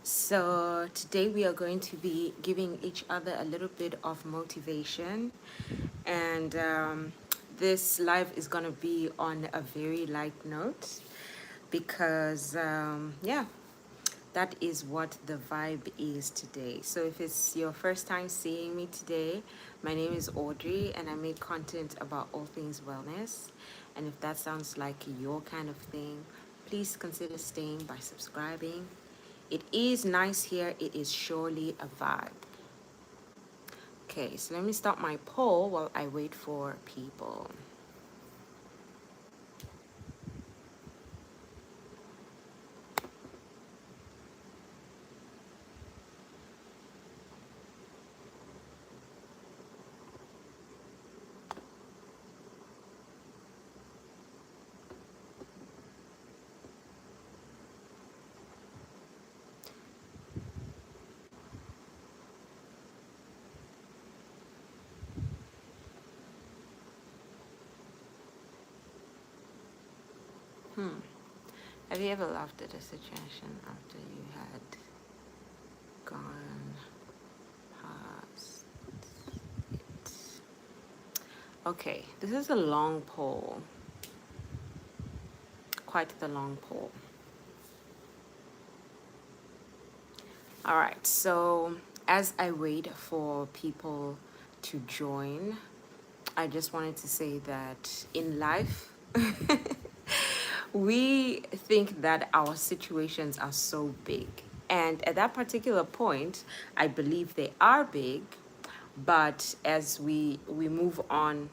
So today we are going to be giving each other a little bit of motivation, and this live is going to be on a very light note because yeah, that is what the vibe is today. So if it's your first time seeing me today, my name is Audrey and I make content about all things wellness. And if that sounds like your kind of thing, please consider staying by subscribing. It is nice here. It is surely a vibe. Okay, so let me start my poll while I wait for people. Have you ever laughed at a situation after you had gone past it? Okay, this is a long poll. Quite the long poll. All right, so as I wait for people to join, I just wanted to say that in life, we think that our situations are so big. And at that particular point, I believe they are big, but as we move on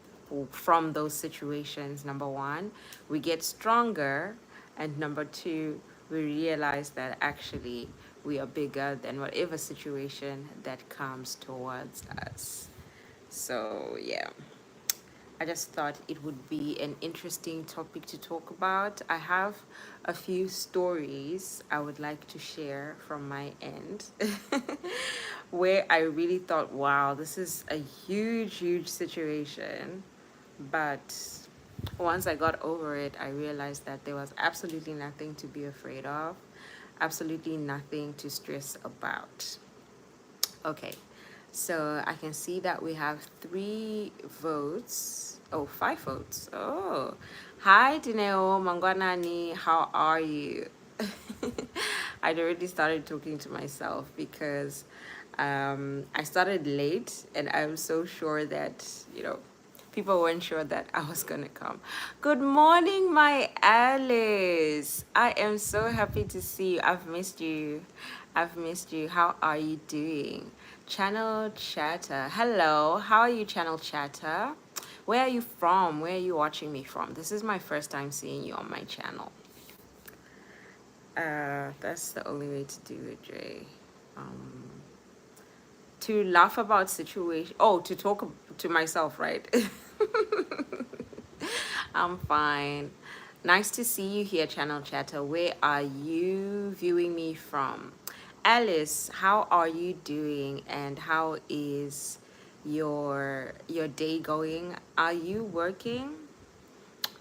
from those situations, number one, we get stronger, and number two, we realize that actually we are bigger than whatever situation that comes towards us. So yeah, I just thought it would be an interesting topic to talk about. I have a few stories I would like to share from my end where I really thought, wow, this is a huge situation. But once I got over it, I realized that there was absolutely nothing to be afraid of, absolutely nothing to stress about. Okay, so I can see that we have 3 votes. Oh, 5 votes. Oh, hi, Dineo Mangwanani. How are you? I'd already started talking to myself because I started late and I'm so sure that, people weren't sure that I was gonna come. Good morning, my Alice. I am so happy to see you. I've missed you. I've missed you. How are you doing? Channel Chatter. Hello. How are you, Channel Chatter? Where are you from? Where are you watching me from? This is my first time seeing you on my channel. That's the only way to do it, Drey. Um, to laugh about situation. Oh, to talk to myself, right? I'm fine. Nice to see you here, Channel Chatter. Where are you viewing me from? Alice, how are you doing and how is your day going? Are you working?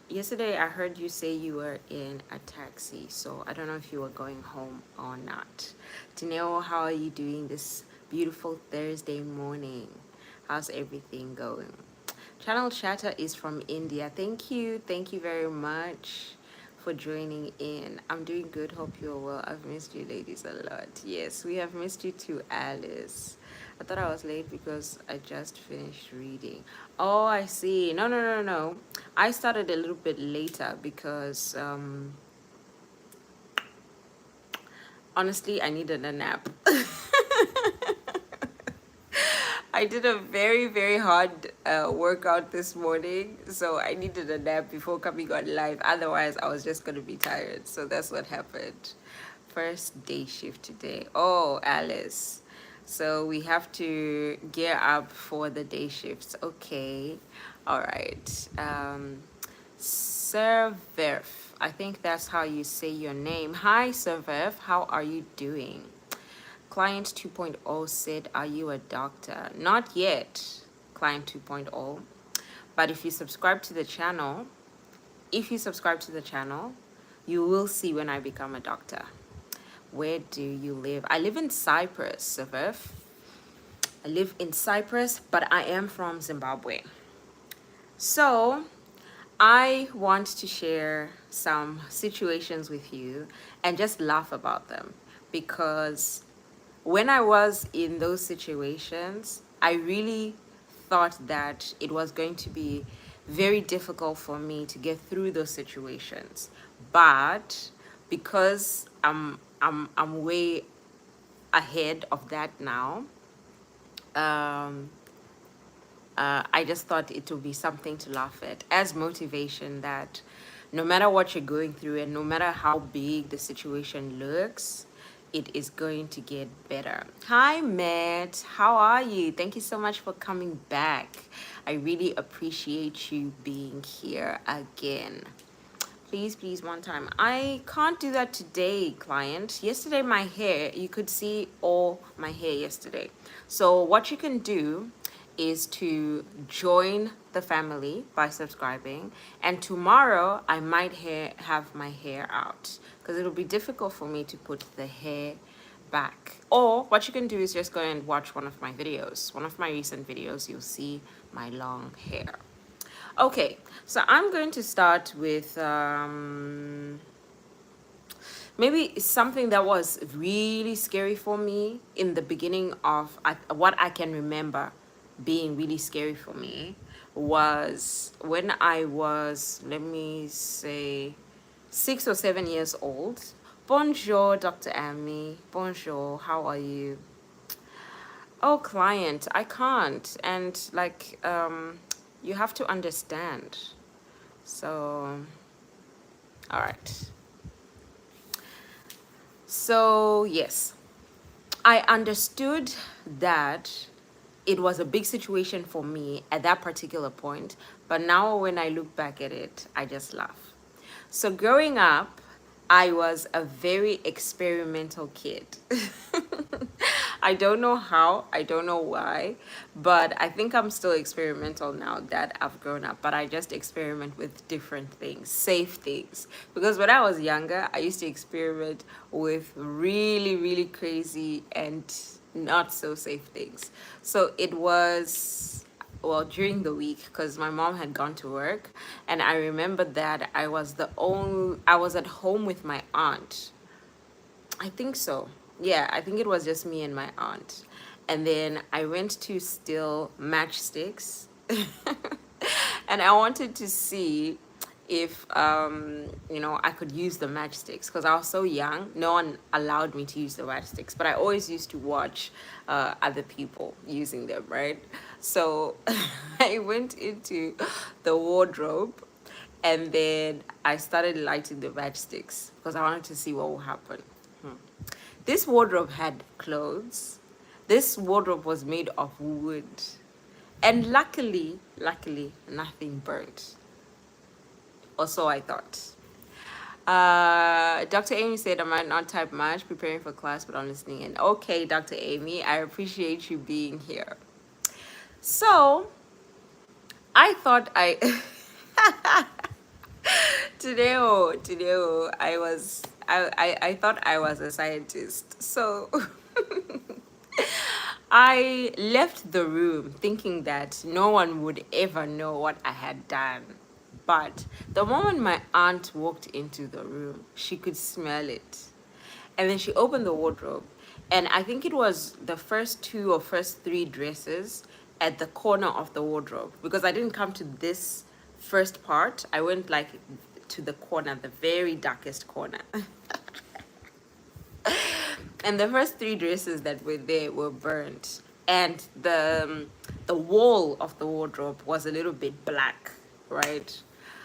Yesterday I heard you say you were in a taxi, so I don't know if you were going home or not. Taneo, how are you doing this beautiful Thursday morning? How's everything going? Channel Chatter is from India. Thank you very much for joining in. I'm doing good, hope you're well. I've missed you ladies a lot. Yes, we have missed you too, Alice. I thought I was late because I just finished reading. Oh, I see. No. I started a little bit later because honestly I needed a nap. I did a very hard workout this morning, so I needed a nap before coming on live. Otherwise, I was just gonna be tired. So that's what happened. First day shift today. Oh, Alice. So we have to gear up for the day shifts. Okay. All right. Sir Verf. I think that's how you say your name. Hi, Sir Verf. How are you doing? Client 2.0 said, are you a doctor? Not yet, Client 2.0. But if you subscribe to the channel, you will see when I become a doctor. Where do you live? I live in Cyprus, Savif. I live in Cyprus, but I am from Zimbabwe. So I want to share some situations with you and just laugh about them, because when I was in those situations, I really thought that it was going to be very difficult for me to get through those situations. But because I'm way ahead of that now, um, I just thought it would be something to laugh at as motivation, that no matter what you're going through and no matter how big the situation looks, it is going to get better. Hi, Matt. How are you? Thank you so much for coming back. I really appreciate you being here again. Please, please, one time. I can't do that today, client. Yesterday, my hair, you could see all my hair yesterday. So what you can do is to join the family by subscribing, and tomorrow I might have my hair out, because it'll be difficult for me to put the hair back. Or what you can do is just go and watch one of my videos, one of my recent videos. You'll see my long hair. Okay, so I'm going to start with maybe something that was really scary for me in the beginning of what I can remember being really scary for me was when I was, let me say, 6 or 7 years old. Bonjour, Dr. Amy. Bonjour, how are you? Oh, client, I can't. And like, you have to understand. So, all right. So, yes, I understood that it was a big situation for me at that particular point. But now when I look back at it, I just laugh. So growing up, I was a very experimental kid. I don't know how, I don't know why, but I think I'm still experimental now that I've grown up. But I just experiment with different things, safe things. Because when I was younger, I used to experiment with really, really crazy and not so safe things. So it was, well, during the week, because my mom had gone to work, and I remember that I was at home with my aunt. I think so. Yeah, I think it was just me and my aunt. And then I went to steal matchsticks. And I wanted to see if I could use the matchsticks, because I was so young. No one allowed me to use the matchsticks, but I always used to watch other people using them, right? So I went into the wardrobe, and then I started lighting the matchsticks because I wanted to see what would happen. This wardrobe had clothes. This wardrobe was made of wood. And luckily, nothing burnt. Or so I thought. Dr. Amy said I might not type much, preparing for class, but I'm listening in. Okay, Dr. Amy, I appreciate you being here. So, I thought I thought I was a scientist. So I left the room thinking that no one would ever know what I had done. But the moment my aunt walked into the room, she could smell it. And then she opened the wardrobe. And I think it was the first 2 or first 3 dresses at the corner of the wardrobe. Because I didn't come to this first part. I went like to the corner, the very darkest corner. And the first 3 dresses that were there were burnt, and the wall of the wardrobe was a little bit black, right?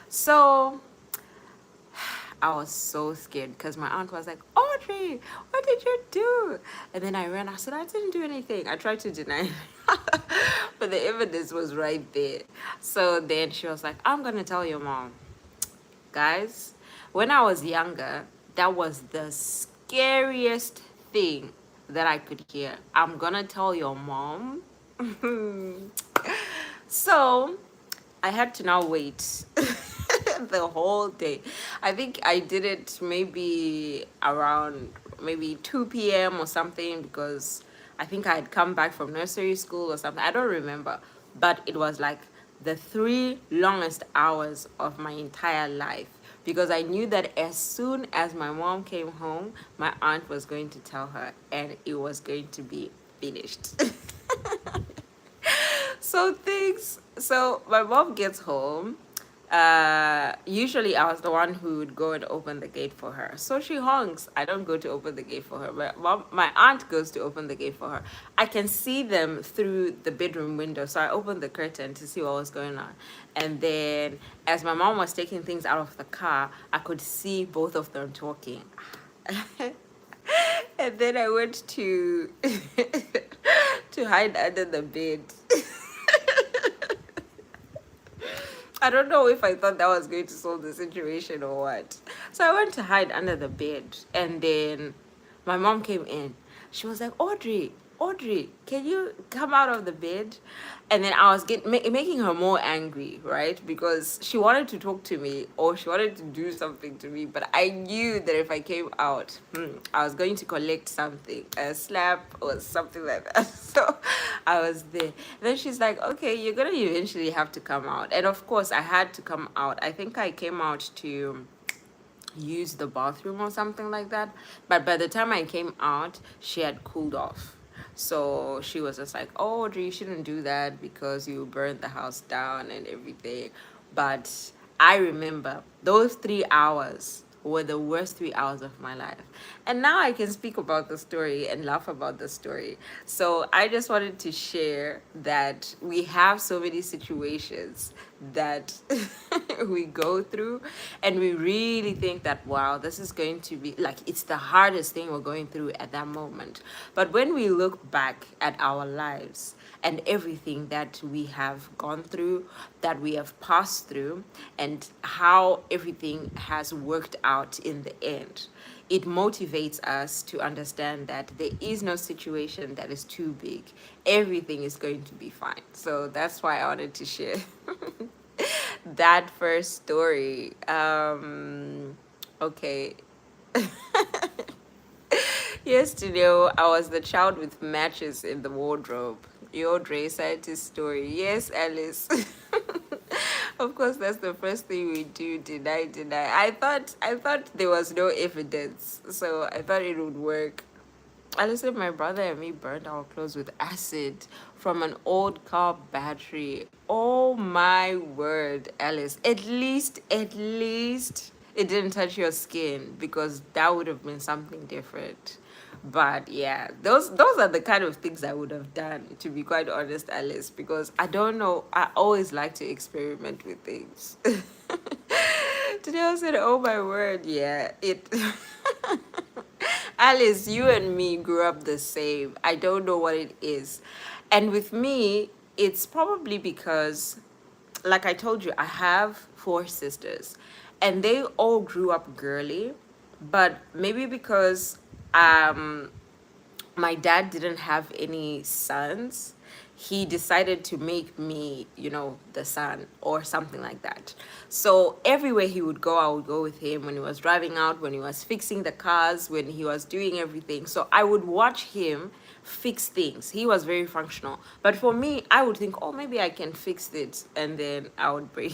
So I was so scared because my aunt was like, Audrey, what did you do? And then I ran. I said, I didn't do anything. I tried to deny it. But the evidence was right there. So then she was like, I'm gonna tell your mom. Guys, when I was younger, that was the scariest thing that I could hear. I'm gonna tell your mom. So I had to now wait the whole day. I think I did it maybe around maybe 2 p.m. or something, because I think I had come back from nursery school or something. I don't remember. But it was like the 3 longest hours of my entire life, because I knew that as soon as my mom came home, my aunt was going to tell her and it was going to be finished. So my mom gets home. Usually I was the one who would go and open the gate for her. So she honks. I don't go to open the gate for her, but my aunt goes to open the gate for her. I can see them through the bedroom window, so I opened the curtain to see what was going on. And then, as my mom was taking things out of the car, I could see both of them talking. And then I went to to hide under the bed. I don't know if I thought that was going to solve the situation or what. So I went to hide under the bed, and then my mom came in. She was like, Audrey, can you come out of the bed? And then I was making her more angry, right? Because she wanted to talk to me, or she wanted to do something to me, but I knew that if I came out, I was going to collect something, a slap or something like that. So I was there. Then she's like, okay, you're gonna eventually have to come out. And of course I had to come out. I think I came out to use the bathroom or something like that, but by the time I came out, she had cooled off. So she was just like, oh, Audrey, you shouldn't do that because you burned the house down and everything. But I remember those 3 hours were the worst 3 hours of my life. And now I can speak about the story and laugh about the story. So I just wanted to share that we have so many situations that we go through, and we really think that, wow, this is going to be like, it's the hardest thing we're going through at that moment. But when we look back at our lives and everything that we have gone through, that we have passed through, and how everything has worked out in the end, it motivates us to understand that there is no situation that is too big. Everything is going to be fine. So that's why I wanted to share that first story. Okay. Yesterday, I was the child with matches in the wardrobe. Your Drey scientist story. Yes, Alice. Of course, that's the first thing we do. Deny. I thought there was no evidence, so I thought it would work. Alice said my brother and me burned our clothes with acid from an old car battery. Oh my word, Alice. At least it didn't touch your skin, because that would have been something different. But yeah, those are the kind of things I would have done, to be quite honest, Alice, because I don't know, I always like to experiment with things. Today I said, oh my word, yeah, it Alice, you and me grew up the same. I don't know what it is. And with me, it's probably because, like I told you, I have 4 sisters, and they all grew up girly. But maybe because um my dad didn't have any sons, he decided to make me, the son or something like that. So everywhere he would go, I would go with him, when he was driving out, when he was fixing the cars, when he was doing everything. So I would watch him fix things. He was very functional. But for me, I would think, oh, maybe I can fix it. And then I would break.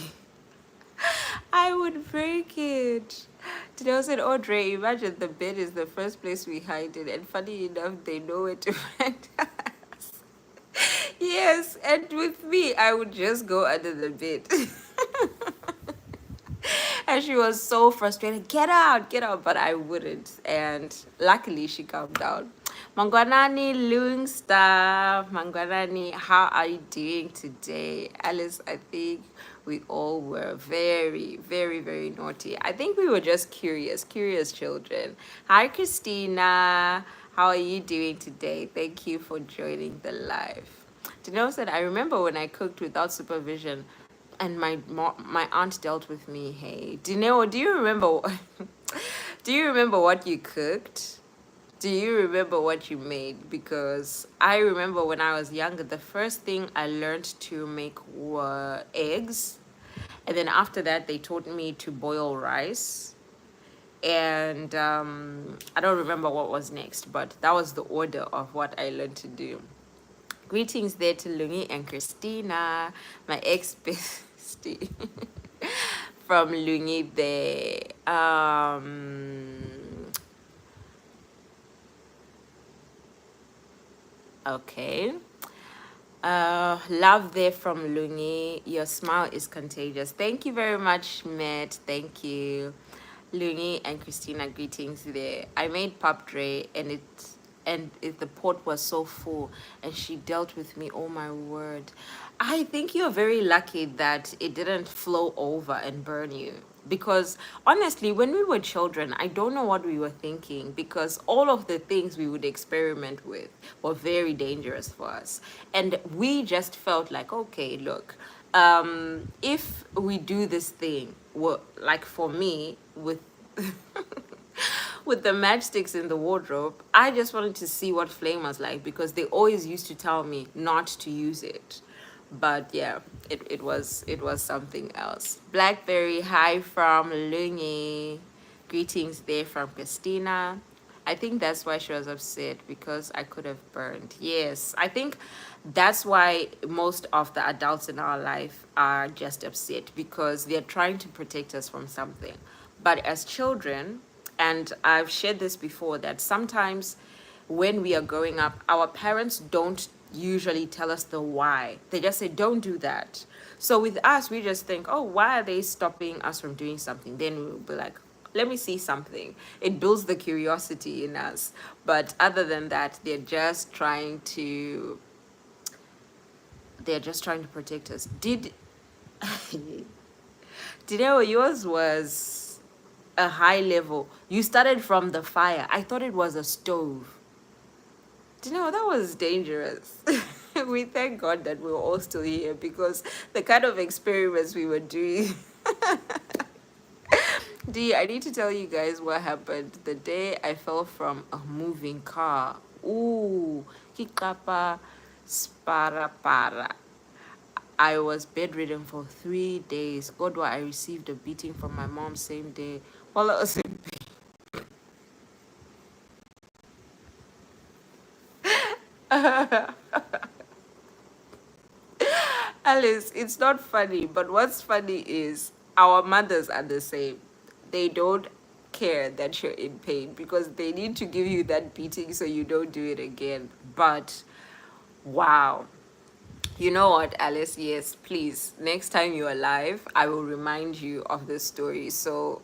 I would break it. Today I said, Audrey, imagine the bed is the first place we hide it. And funny enough, they know where to find us. Yes, and with me, I would just go under the bed. And she was so frustrated, get out, but I wouldn't. And luckily, she calmed down. Mangwanani, Lung Star, Mangwanani, how are you doing today? Alice, I think we all were very, very, very naughty. I think we were just curious children. Hi, Christina. How are you doing today? Thank you for joining the live. Janelle said, I remember when I cooked without supervision and my aunt dealt with me. Hey, Dineo, do you remember do you remember what you cooked? Do you remember what you made? Because I remember when I was younger, the first thing I learned to make were eggs. And then after that, they taught me to boil rice. And I don't remember what was next, but that was the order of what I learned to do. Greetings there to Lungi and Christina, my ex bestie from Lungi there. Okay. Love there from Lungi. Your smile is contagious. Thank you very much, Matt. Thank you. Lungi and Christina, greetings there. I made pap Drey and the pot was so full and she dealt with me. Oh my word. I think you're very lucky that it didn't flow over and burn you, because honestly when we were children I don't know what we were thinking, because all of the things we would experiment with were very dangerous for us, and we just felt like, okay, look, if we do this thing, well, like for me with with the matchsticks in the wardrobe, I just wanted to see what flame was like, because they always used to tell me not to use it. But yeah, it was something else. Blackberry, hi from Lungi. Greetings there from Christina. I think that's why she was upset, because I could have burned. Yes, I think that's why most of the adults in our life are just upset, because they're trying to protect us from something. But as children, and I've shared this before, that sometimes when we are growing up, our parents don't usually tell us the why. They just say, don't do that. So with us, we just think, oh, why are they stopping us from doing something? Then we'll be like, let me see something. It builds the curiosity in us. But other than that, they're just trying to protect us. Did you know yours was a high level? You started from the fire. I thought it was a stove. Do you know, that was dangerous. We thank God that we were all still here, because the kind of experiments we were doing. I need to tell you guys what happened the day I fell from a moving car. Ooh, kikapa spara para. I was bedridden for 3 days. God, why I received a beating from my mom same day while I was in. Alice, it's not funny, but what's funny is our mothers are the same. They don't care that you're in pain, because they need to give you that beating so you don't do it again. But wow. You know what, Alice? Yes, please. Next time you're alive, I will remind you of this story. So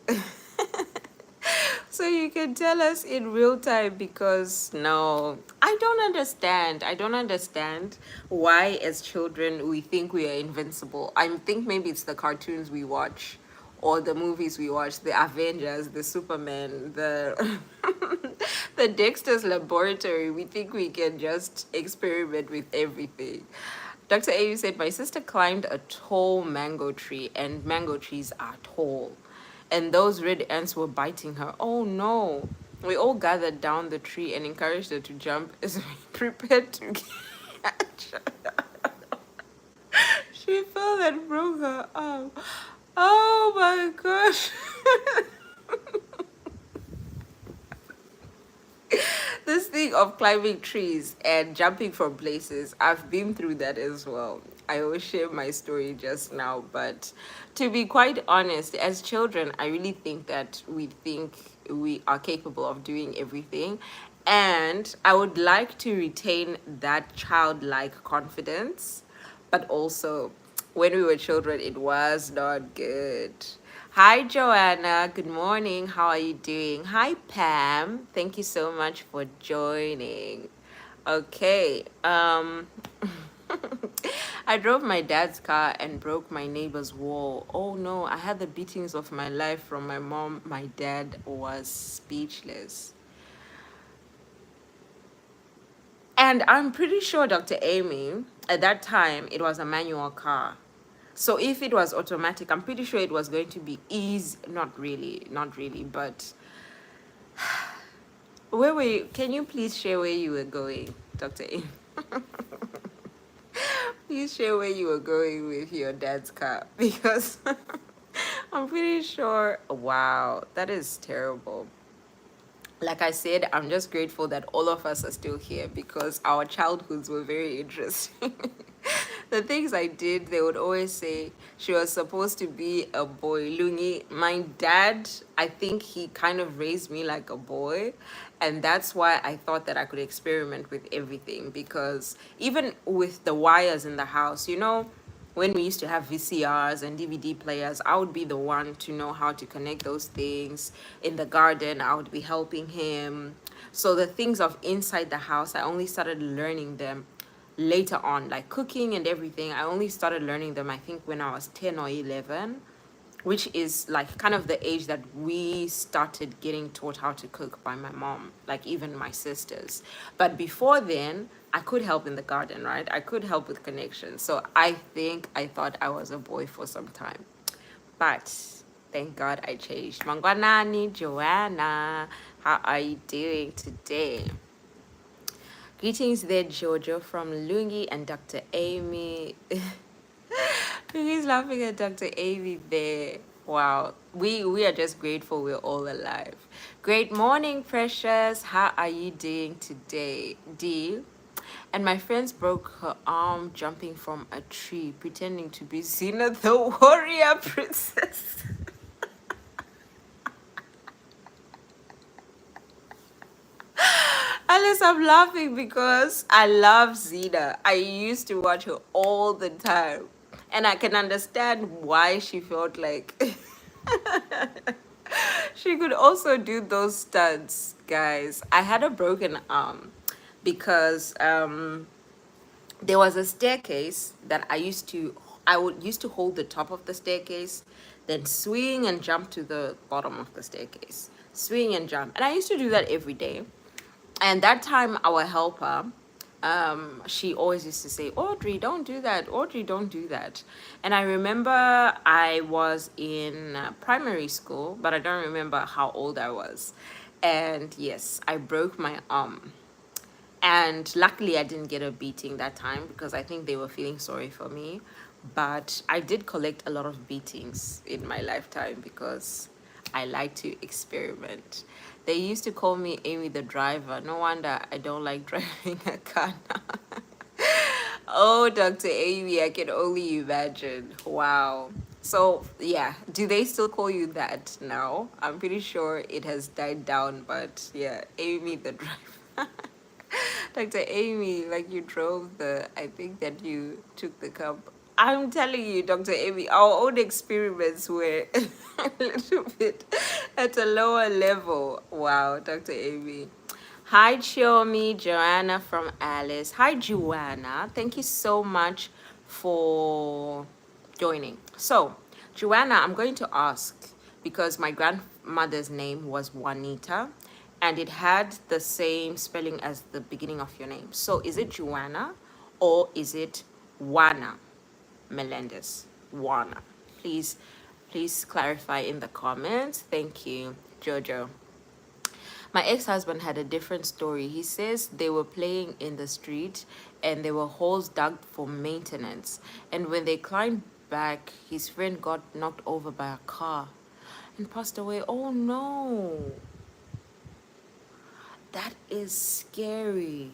so you can tell us in real time, because no, I don't understand. I don't understand why as children we think we are invincible. I think maybe it's the cartoons we watch or the movies we watch, the Avengers, the Superman, the the Dexter's Laboratory. We think we can just experiment with everything. Dr. Ayu said, my sister climbed a tall mango tree, and mango trees are tall, and those red ants were biting her. Oh no. We all gathered down the tree and encouraged her to jump as we prepared to catch her. She fell and broke her arm. Oh my gosh. This thing of climbing trees and jumping from places, I've been through that as well. I will share my story just now, but to be quite honest, as children, I really think we are capable of doing everything, and I would like to retain that childlike confidence, but also when we were children, it was not good. Hi, Joanna. Good morning. How are you doing? Hi, Pam. Thank you so much for joining. Okay. I drove my dad's car and broke my neighbor's wall. Oh no, I had the beatings of my life from my mom. My dad was speechless. And I'm pretty sure, Dr. Amy, at that time, it was a manual car. So if it was automatic, I'm pretty sure it was going to be easy. Not really, but where were you? Can you please share where you were going, Dr. Amy? Please share where you were going with your dad's car, because I'm pretty sure. Wow, that is terrible. Like I said, I'm just grateful that all of us are still here because our childhoods were very interesting. The things I did, they would always say she was supposed to be a boy. Lungi, my dad, I think he kind of raised me like a boy. And that's why I thought that I could experiment with everything because even with the wires in the house, you know, when we used to have VCRs and DVD players, I would be the one to know how to connect those things. In the garden, I would be helping him. So the things of inside the house, I only started learning them later on, like cooking and everything. I only started learning them, I think, when I was 10 or 11, which is like kind of the age that we started getting taught how to cook by my mom, like even my sisters. But before then, I could help in the garden, right? I could help with connections. So I think I thought I was a boy for some time. But thank God I changed. Mangwanani, Joanna, how are you doing today? Greetings there, Jojo from Lungi and Dr. Amy. He's laughing at Dr. Amy there. Wow. We are just grateful we're all alive. Great morning, Precious. How are you doing today? D. And my friends broke her arm jumping from a tree, pretending to be Zena the warrior princess. Alice, I'm laughing because I love Zena. I used to watch her all the time. And I can understand why she felt like she could also do those stunts, guys. I had a broken arm because there was a staircase that I would used to hold the top of the staircase, then swing and jump to the bottom of the staircase. Swing and jump. And I used to do that every day. And that time our helper, she always used to say, Audrey, don't do that. Audrey, don't do that. And I remember I was in primary school, but I don't remember how old I was. And yes, I broke my arm. And luckily I didn't get a beating that time because I think they were feeling sorry for me. But I did collect a lot of beatings in my lifetime because I like to experiment. They used to call me Amy the driver. No wonder I don't like driving a car now. Oh, Dr. Amy, I can only imagine. Wow. So, yeah, do they still call you that now? I'm pretty sure it has died down, but yeah, Amy the driver. Dr. Amy, like you drove I think that you took the cab. I'm telling you, Dr. Amy, our own experiments were a little bit at a lower level. Wow, Dr. Amy. Hi, Chiomi, Joanna from Alice. Hi, Joanna. Thank you so much for joining. So, Joanna, I'm going to ask because my grandmother's name was Juanita and it had the same spelling as the beginning of your name. So, is it Joanna or is it Juana Melendez? Juana. Please clarify in the comments. Thank you, Jojo. My ex-husband had a different story. He says they were playing in the street and there were holes dug for maintenance. And when they climbed back, his friend got knocked over by a car and passed away. Oh no. That is scary.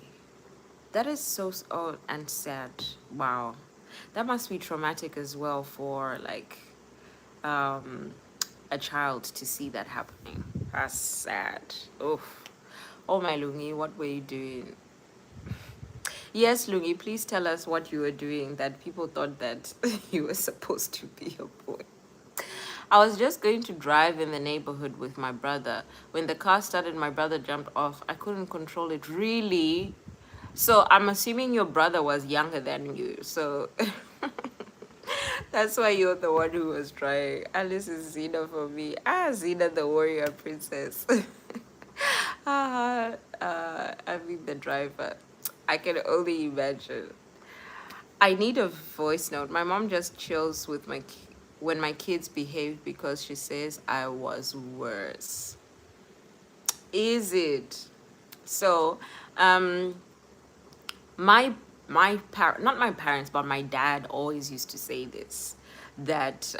That is so and sad. Wow. That must be traumatic as well for like a child to see that happening. That's sad. Oof. Oh my Lungi, what were you doing? Yes, Lungi, please tell us what you were doing that people thought that you were supposed to be a boy. I was just going to drive in the neighborhood with my brother. When the car started, my brother jumped off. I couldn't control it. Really? So I'm assuming your brother was younger than you. So that's why you're the one who was trying. Alice is Zena for me. Zena the warrior princess. I mean the driver. I can only imagine. I need a voice note. My mom just chills with when my kids behave because she says I was worse. Is it? So, not my parents, but my dad always used to say this, that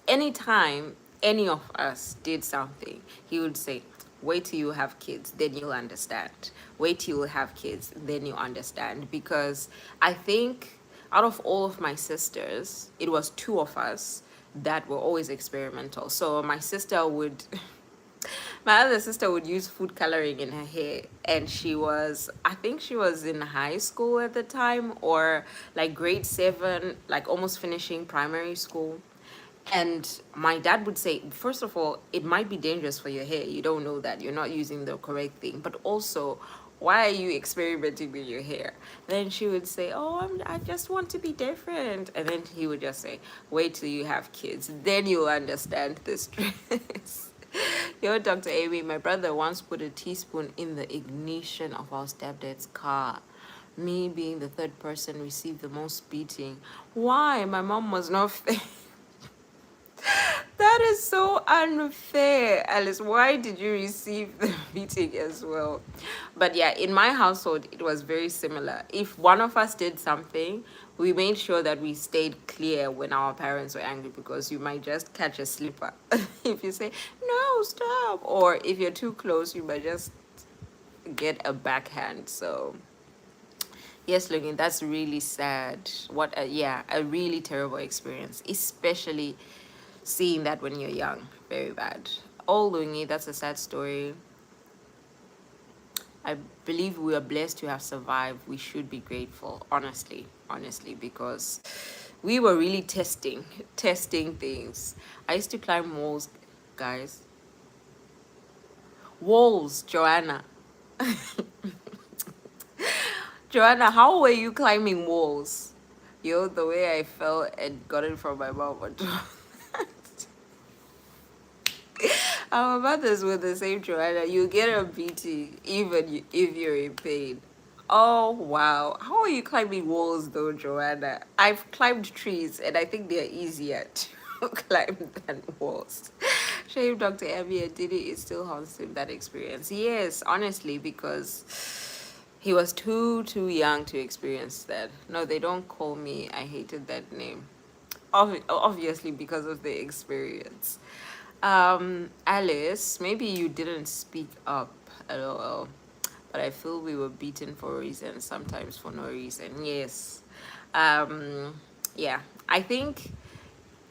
anytime any of us did something, he would say, wait till you have kids, then you'll understand. Wait till you have kids, then you understand. Because I think out of all of my sisters, it was two of us that were always experimental. So my sister would my other sister would use food coloring in her hair, and I think she was in high school at the time, or like grade 7, like almost finishing primary school. And my dad would say, first of all, it might be dangerous for your hair. You don't know that. You're not using the correct thing. But also, why are you experimenting with your hair? Then she would say, oh, I just want to be different. And then he would just say, wait till you have kids. Then you'll understand the stress. Yo, Dr. Amy, my brother once put a teaspoon in the ignition of our stepdad's car. Me, being the third person, received the most beating. Why? My mom was not fair. That is so unfair, Alice. Why did you receive the beating as well? But yeah, in my household, it was very similar. If one of us did something, we made sure that we stayed clear when our parents were angry, because you might just catch a slipper if you say, no, stop. Or if you're too close, you might just get a backhand. So yes, Looking, that's really sad. A really terrible experience, especially seeing that when you're young. Very bad. Oh, Lungi, that's a sad story. I believe we are blessed to have survived. We should be grateful, honestly, because we were really testing things. I used to climb walls, guys. Walls, Joanna. Joanna, how were you climbing walls? Yo, the way I fell and got it from my mom. Our mothers were the same, Joanna. You get a beating even if you're in pain. Oh, wow. How are you climbing walls, though, Joanna? I've climbed trees, and I think they're easier to climb than walls. Shame Dr. Abby and Diddy, it still haunts him, that experience. Yes, honestly, because he was too young to experience that. No, they don't call me. I hated that name. Obviously, because of the experience. Alice, maybe you didn't speak up at all, but I feel we were beaten for a reason, sometimes for no reason. Yes. Yeah, I think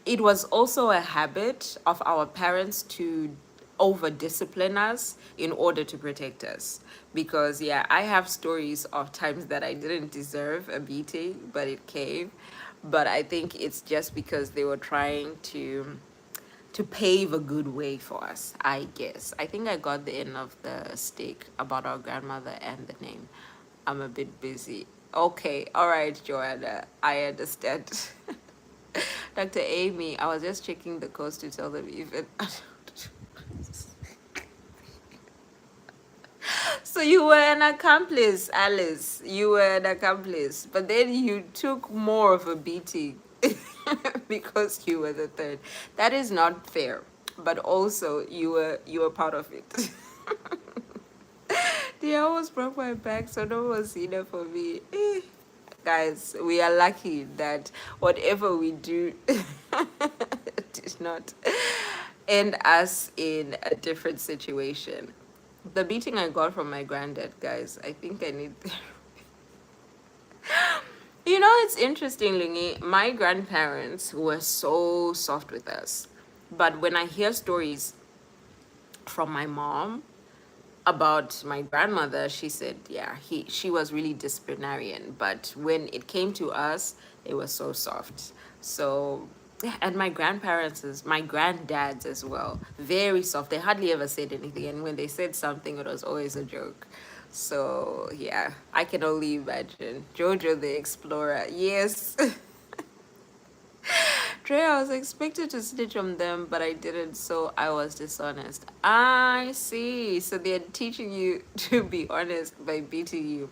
it was also a habit of our parents to over discipline us in order to protect us, because yeah, I have stories of times that I didn't deserve a beating, but it came. But I think it's just because they were trying to pave a good way for us, I guess. I think I got the end of the stick about our grandmother and the name. I'm a bit busy. Okay, all right, Joanna, I understand. Dr. Amy, I was just checking the codes to tell them even. So you were an accomplice, Alice. You were an accomplice. But then you took more of a beating because you were the third. That is not fair. But also you were part of it. They almost broke my back, so no one was enough for me. Guys, we are lucky that whatever we do did not end us in a different situation. The beating I got from my granddad, guys, I think I need. You know, it's interesting, Lungi. My grandparents were so soft with us. But when I hear stories from my mom about my grandmother, she said, yeah, she was really disciplinarian. But when it came to us, they were so soft. So, and my granddads as well, very soft. They hardly ever said anything. And when they said something, it was always a joke. So, yeah, I can only imagine. Jojo the Explorer, yes. Drey, I was expected to snitch on them, but I didn't, so I was dishonest. I see. So they're teaching you to be honest by beating you.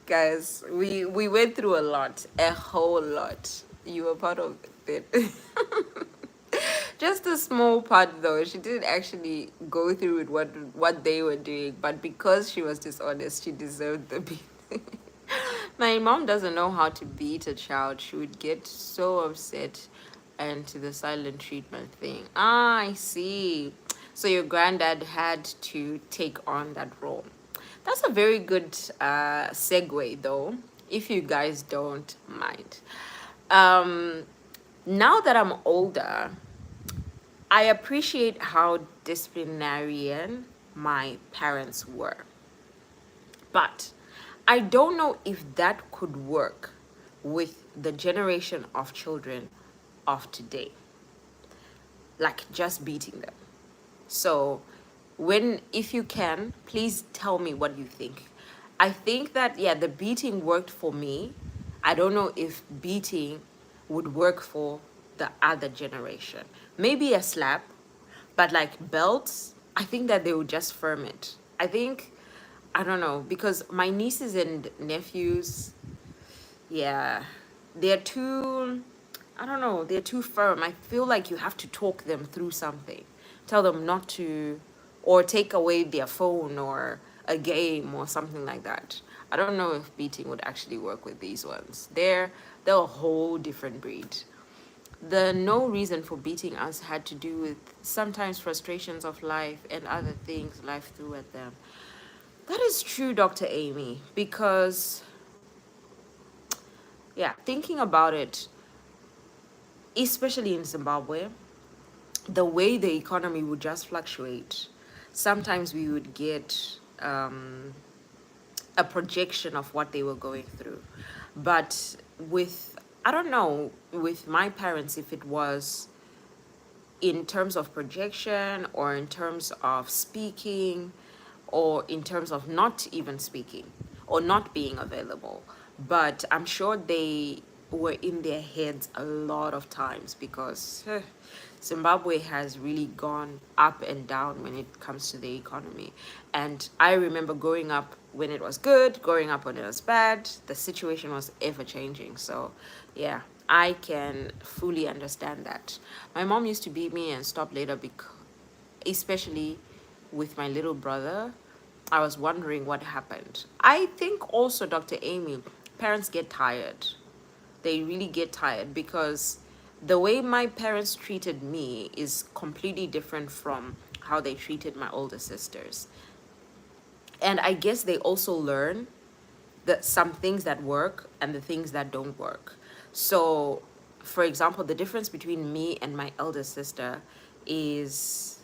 Guys, we went through a lot, a whole lot. You were part of it. Just a small part, though. She didn't actually go through with what they were doing, but because she was dishonest, she deserved the beating. My mom doesn't know how to beat a child. She would get so upset and to the silent treatment thing. Ah, I see. So your granddad had to take on that role. That's a very good segue, though, if you guys don't mind. Um, Now that I'm older, I appreciate how disciplinarian my parents were. But I don't know if that could work with the generation of children of today, like just beating them. So, if you can, please tell me what you think. I think that, yeah, the beating worked for me. I don't know if beating would work for the other generation. Maybe a slap, but like belts, I think that they would just firm it. I don't know, because my nieces and nephews, yeah, they're too, I don't know, they're too firm. I feel like you have to talk them through something. Tell them not to, or take away their phone or a game or something like that. I don't know if beating would actually work with these ones. They're a whole different breed. The no reason for beating us had to do with sometimes frustrations of life and other things life threw at them. That is true, Dr. Amy, because, yeah, thinking about it, especially in Zimbabwe, the way the economy would just fluctuate, sometimes we would get a projection of what they were going through. But with, I don't know, with my parents, if it was in terms of projection or in terms of speaking or in terms of not even speaking or not being available. But I'm sure they were in their heads a lot of times because Zimbabwe has really gone up and down when it comes to the economy. And I remember growing up when it was good, growing up when it was bad. The situation was ever changing. So, yeah, I can fully understand that. My mom used to beat me and stop later because, especially with my little brother, I was wondering what happened. I think also, Dr. Amy, parents get tired. They really get tired because the way my parents treated me is completely different from how they treated my older sisters. And I guess they also learn that some things that work and the things that don't work. So, for example, the difference between me and my elder sister is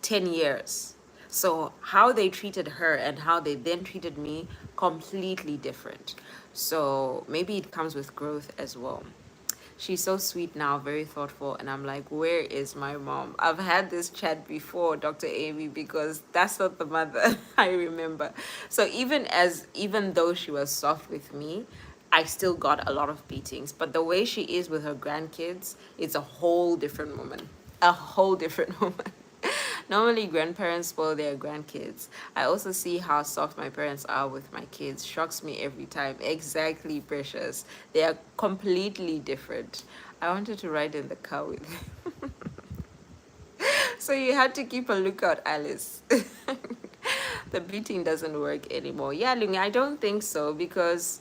10 years. So how they treated her and how they then treated me, completely different. So maybe it comes with growth as well. She's so sweet now, very thoughtful, and I'm like, where is my mom? I've had this chat before, Dr. Amy, because that's not the mother I remember. So even though she was soft with me, I still got a lot of beatings. But the way she is with her grandkids, it's a whole different woman. A whole different woman. Normally, grandparents spoil their grandkids. I also see how soft my parents are with my kids. Shocks me every time. Exactly, precious. They are completely different. I wanted to ride in the car with them. So you had to keep a lookout, Alice. The beating doesn't work anymore. Yeah, Lungi, I don't think so because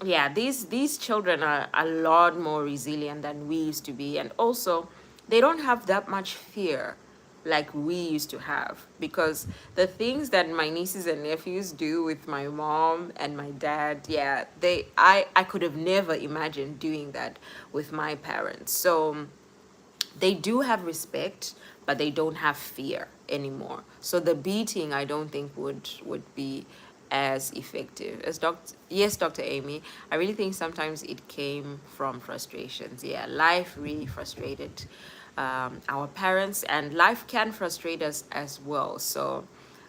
yeah, these children are a lot more resilient than we used to be, and also they don't have that much fear like we used to have, because the things that my nieces and nephews do with my mom and my dad, yeah, I could have never imagined doing that with my parents. So they do have respect, but they don't have fear anymore. So the beating, I don't think would be as effective as Dr. Amy. I really think sometimes it came from frustrations. Yeah, life really frustrated our parents, and life can frustrate us as well. So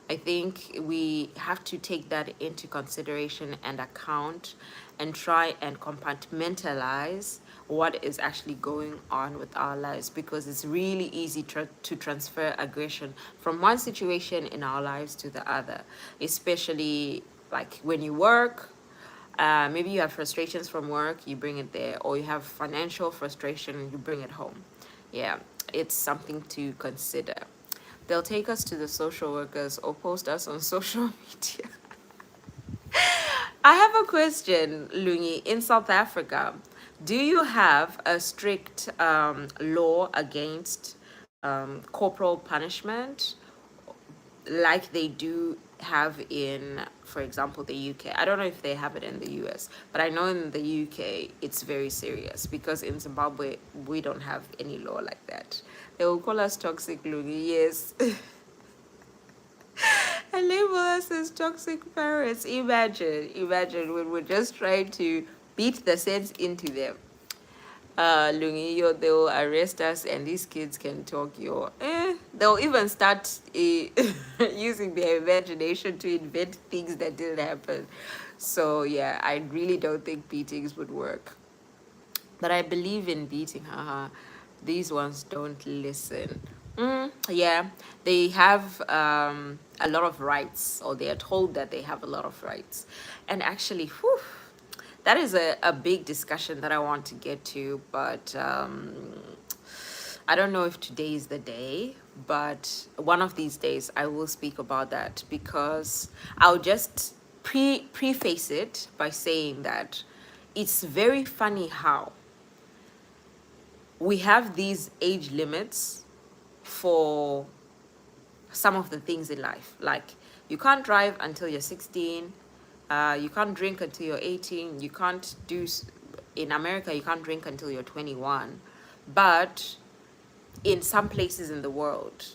I think we have to take that into consideration and account and try and compartmentalize what is actually going on with our lives, because it's really easy to transfer aggression from one situation in our lives to the other, especially like when you work. Maybe you have frustrations from work, you bring it there, or you have financial frustration and you bring it home. Yeah, it's something to consider. They'll take us to the social workers or post us on social media. I have a question, Lungi. In South Africa, Do you have a strict law against corporal punishment like they do have in, for example, the UK? I don't know if they have it in the US, but I know in the UK it's very serious because in Zimbabwe we don't have any law like that. They will call us toxic Lungi, yes, and label us as toxic parents. Imagine when we're just trying to beat the sense into them. Lungi, they'll arrest us and these kids can talk, they'll even start using their imagination to invent things that didn't happen. So yeah, I really don't think beatings would work. But I believe in beating, haha. These ones don't listen. Yeah, they have a lot of rights, or they are told that they have a lot of rights. And actually, whew, that is a big discussion that I want to get to, but I don't know if today is the day, but one of these days I will speak about that because I'll just preface it by saying that it's very funny how we have these age limits for some of the things in life. Like you can't drive until you're 16, you can't drink until you're 18, you can't do, in America, you can't drink until you're 21. But in some places in the world,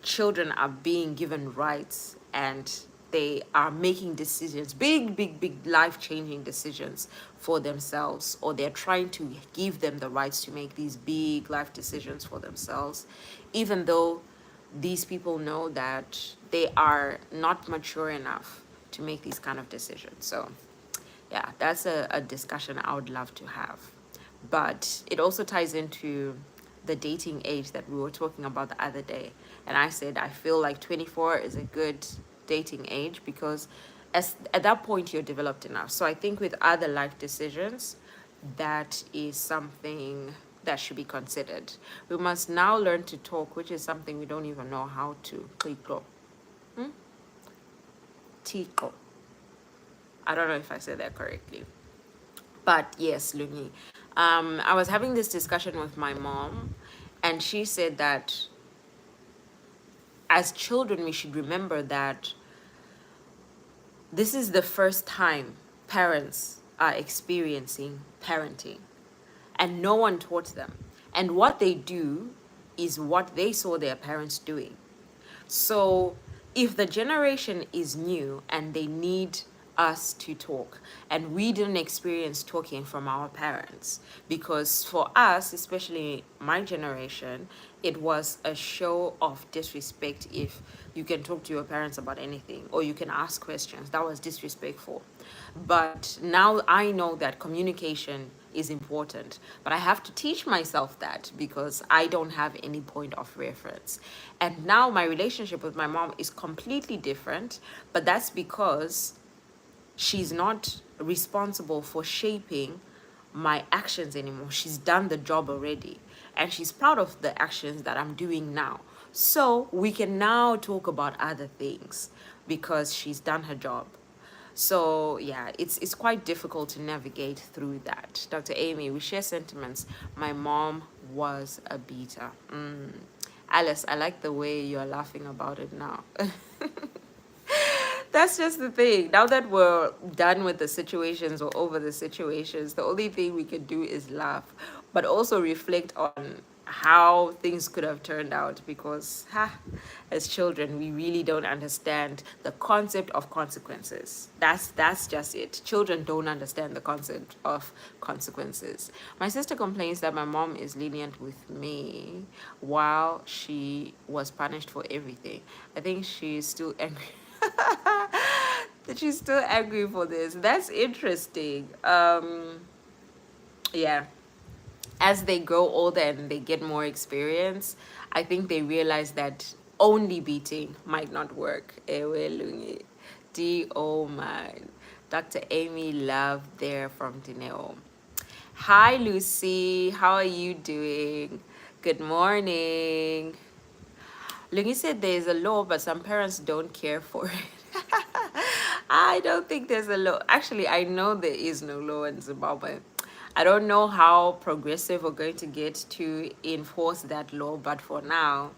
children are being given rights and they are making decisions, big life-changing decisions for themselves, or they're trying to give them the rights to make these big life decisions for themselves, even though these people know that they are not mature enough to make these kind of decisions. So yeah, that's a discussion I would love to have. But it also ties into the dating age that we were talking about the other day. And I said, I feel like 24 is a good dating age because at that point you're developed enough. So I think with other life decisions, that is something that should be considered. We must now learn to talk, which is something we don't even know how to. Tiko. Tiko. I don't know if I said that correctly. But yes, Lungi. I was having this discussion with my mom, and she said that as children, we should remember that this is the first time parents are experiencing parenting, and no one taught them. And what they do is what they saw their parents doing. So if the generation is new and they need us to talk, and we didn't experience talking from our parents, because for us, especially my generation, it was a show of disrespect if you can talk to your parents about anything or you can ask questions. That was disrespectful. But now I know that communication is important, but I have to teach myself that because I don't have any point of reference. And now my relationship with my mom is completely different, but that's because she's not responsible for shaping my actions anymore. She's done the job already, and she's proud of the actions that I'm doing now. So we can now talk about other things because she's done her job. So yeah, it's quite difficult to navigate through that. Dr. Amy, we share sentiments. My mom was a beater. Alice, I like the way you're laughing about it now. That's just the thing. Now that we're done with the situations or over the situations, the only thing we can do is laugh, but also reflect on how things could have turned out because as children we really don't understand the concept of consequences. That's just it. Children don't understand the concept of consequences. My sister complains that my mom is lenient with me while she was punished for everything. I think she's still angry. That she's still angry for this. That's interesting. Yeah, as they grow older and they get more experience, I think they realize that only beating might not work. Ewe Lungi. D.O. man. Dr. Amy Love there from Dineo. Hi, Lucy. How are you doing? Good morning. Lungi said there's a law, but some parents don't care for it. I don't think there's a law. Actually, I know there is no law in Zimbabwe. I don't know how progressive we're going to get to enforce that law, but for now,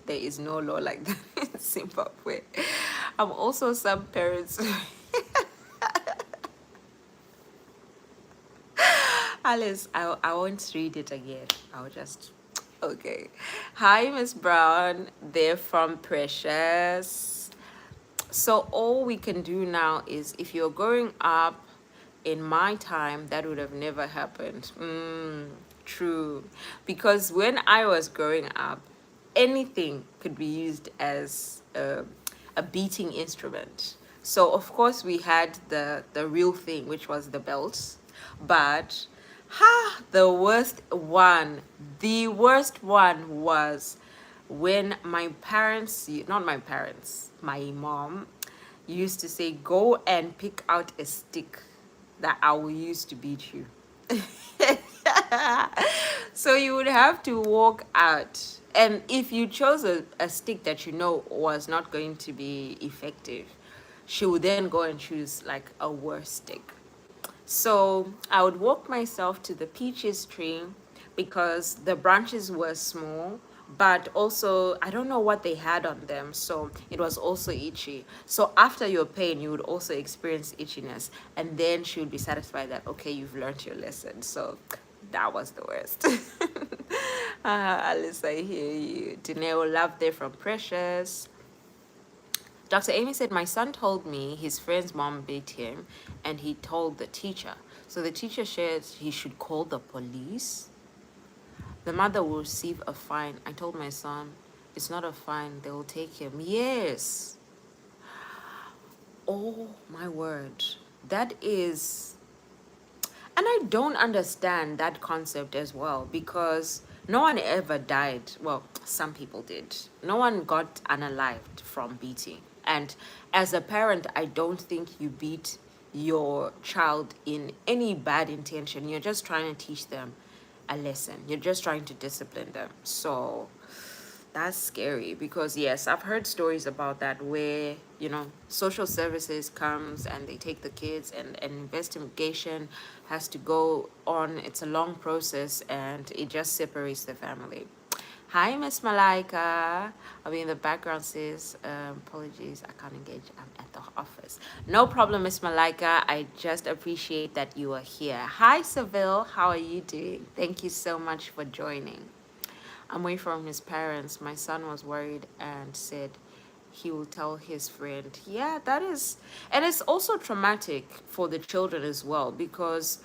there is no law like that in Zimbabwe. Also some parents. Alice, I won't read it again. I'll just. Okay. Hi, Miss Brown. They're from Precious. So all we can do now is, if you're growing up in my time, that would have never happened. True. Because when I was growing up, anything could be used as a beating instrument. So of course we had the real thing, which was the belts, but the worst one was when my parents, not my parents, my mom used to say, go and pick out a stick that I will use to beat you. So you would have to walk out. And if you chose a stick that you know was not going to be effective, she would then go and choose like a worse stick. So I would walk myself to the peaches tree because the branches were small, but also I don't know what they had on them, so it was also itchy. So after your pain, you would also experience itchiness, and then she would be satisfied that, okay, you've learned your lesson. So that was the worst. Alice, I hear you. Dineo, love there from Precious. Dr. Amy said, my son told me his friend's mom beat him and he told the teacher. So the teacher said he should call the police. The mother will receive a fine. I told my son, it's not a fine, they will take him. Yes. Oh, my word. That is... And I don't understand that concept as well, because no one ever died. Well, some people did. No one got unalived from beating. And as a parent, I don't think you beat your child in any bad intention. You're just trying to teach them a lesson. You're just trying to discipline them. So that's scary, because yes, I've heard stories about that where, you know, social services comes and they take the kids, and an investigation has to go on. It's a long process and it just separates the family. Hi, Miss Malaika. I'll be in the background, sis. Apologies, I can't engage. I'm at the office. No problem, Miss Malaika. I just appreciate that you are here. Hi, Seville. How are you doing? Thank you so much for joining. I'm away from his parents. My son was worried and said he will tell his friend. Yeah, that is, and it's also traumatic for the children as well, because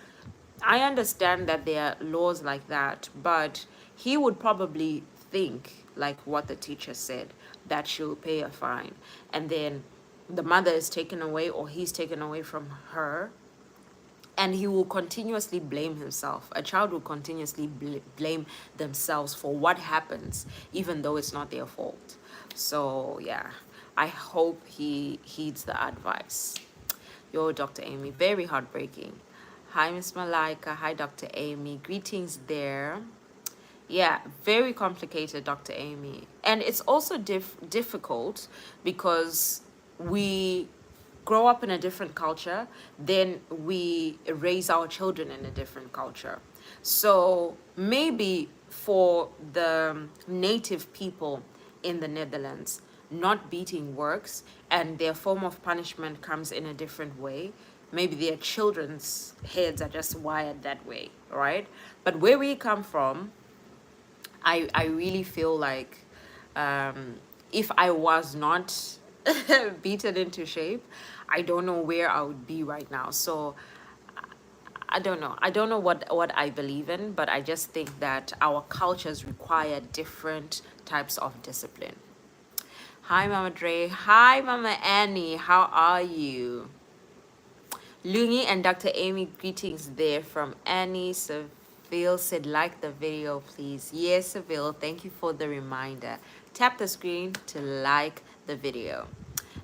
I understand that there are laws like that, but he would probably think like what the teacher said, that she'll pay a fine, and then the mother is taken away or he's taken away from her, and he will continuously blame himself. A child will continuously blame themselves for what happens, even though it's not their fault. So yeah, I hope he heeds the advice. Yo, Dr. Amy, very heartbreaking. Hi, Miss Malaika. Hi, Dr. Amy. Greetings there. Yeah, very complicated, Dr. Amy. And it's also difficult because we grow up in a different culture, then we raise our children in a different culture. So maybe for the native people in the Netherlands, not beating works and their form of punishment comes in a different way. Maybe their children's heads are just wired that way, right? But where we come from, I really feel like if I was not beaten into shape, I don't know where I would be right now. So I don't know. I don't know what I believe in, but I just think that our cultures require different types of discipline. Hi, Mama Drey. Hi, Mama Annie. How are you? Lungi and Dr. Amy, greetings there from Annie. Seville said, like the video, please. Yes, Seville, thank you for the reminder. Tap the screen to like the video.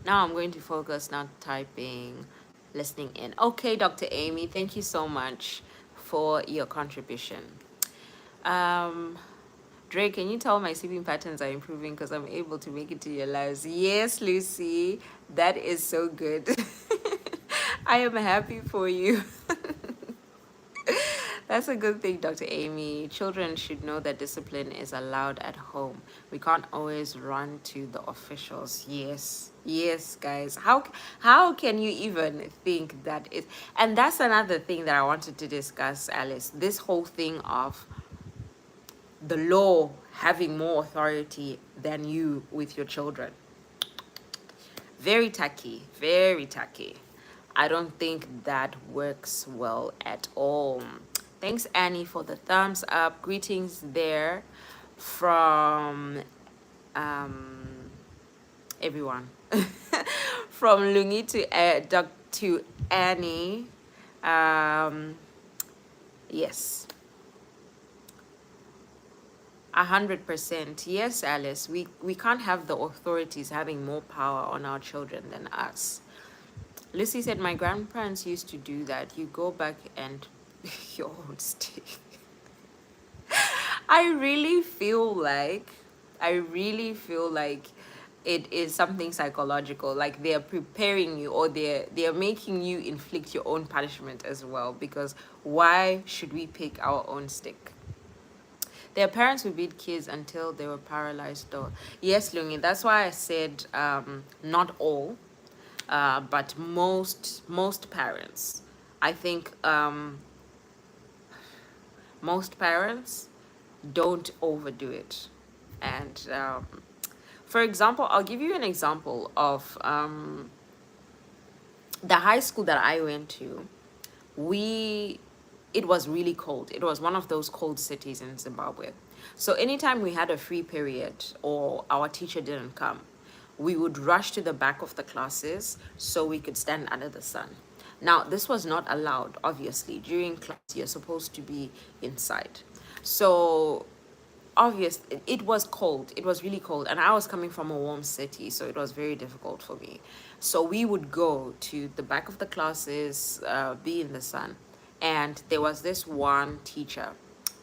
Now I'm going to focus, not typing, listening in. Okay, Dr. Amy, thank you so much for your contribution. Drey, can you tell my sleeping patterns are improving because I'm able to make it to your lives? Yes, Lucy, that is so good. I am happy for you. That's a good thing, Dr. Amy. Children should know that discipline is allowed at home. We can't always run to the officials. Yes, yes, guys. How can you even think that is? And that's another thing that I wanted to discuss, Alice. This whole thing of the law having more authority than you with your children. Very tacky, very tacky. I don't think that works well at all. Thanks, Annie, for the thumbs up. Greetings there from everyone. From Lungi to Annie. Yes. 100%. Yes, Alice. We can't have the authorities having more power on our children than us. Lucy said, my grandparents used to do that. You go back and your own stick. I really feel like it is something psychological. Like they're preparing you, or they're making you inflict your own punishment as well. Because why should we pick our own stick? Their parents would beat kids until they were paralyzed, though. Yes, Lungi, that's why I said not all, but most parents. I think most parents don't overdo it. And for example, I'll give you an example of the high school that I went to. It was really cold. It was one of those cold cities in Zimbabwe. So anytime we had a free period or our teacher didn't come, we would rush to the back of the classes so we could stand under the sun. Now, this was not allowed, obviously. During class, you're supposed to be inside. So obviously it was cold. It was really cold, and I was coming from a warm city, so it was very difficult for me. So we would go to the back of the classes, be in the sun. And there was this one teacher,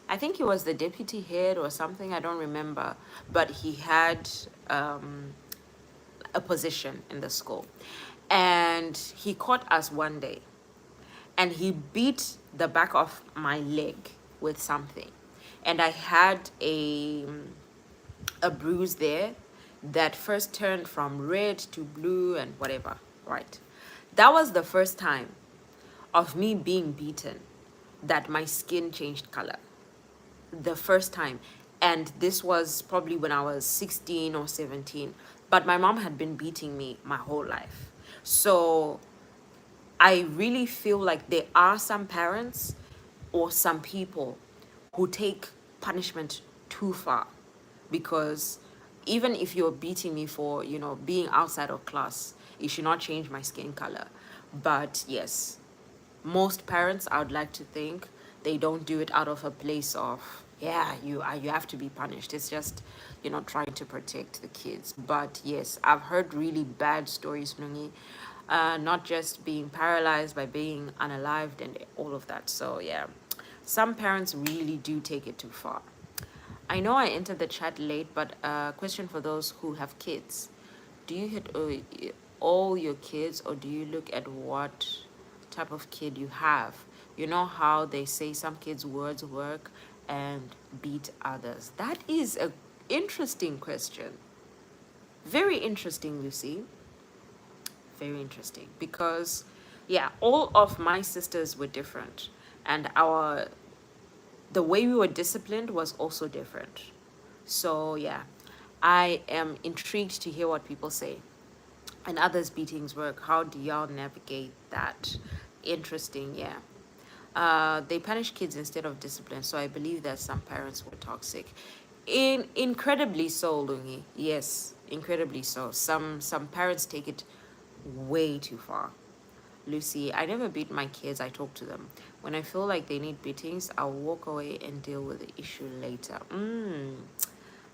I think he was the deputy head or something, I don't remember, but he had a position in the school. And he caught us one day and he beat the back of my leg with something. And I had a bruise there that first turned from red to blue and whatever, right? That was the first time of me being beaten that my skin changed color. The first time. And this was probably when I was 16 or 17. But my mom had been beating me my whole life. So I really feel like there are some parents or some people who take punishment too far. Because even if you're beating me for, being outside of class, it should not change my skin color. But yes, most parents, I would like to think, they don't do it out of a place of, yeah, you have to be punished. It's just, trying to protect the kids. But yes, I've heard really bad stories, Lungi. Not just being paralyzed, by being unalived and all of that. So yeah, some parents really do take it too far. I know I entered the chat late, but question for those who have kids. Do you hit all your kids, or do you look at what type of kid you have? You know how they say some kids' words work and beat others? That is an interesting question. Very interesting, Lucy. Very interesting. Because, yeah, all of my sisters were different. And the way we were disciplined was also different. So yeah, I am intrigued to hear what people say. And others' beatings work. How do y'all navigate that? Interesting, yeah. They punish kids instead of discipline. So I believe that some parents were toxic. Incredibly so, Lungi. Yes, incredibly so. Some parents take it way too far. Lucy, I never beat my kids, I talk to them. When I feel like they need beatings, I'll walk away and deal with the issue later.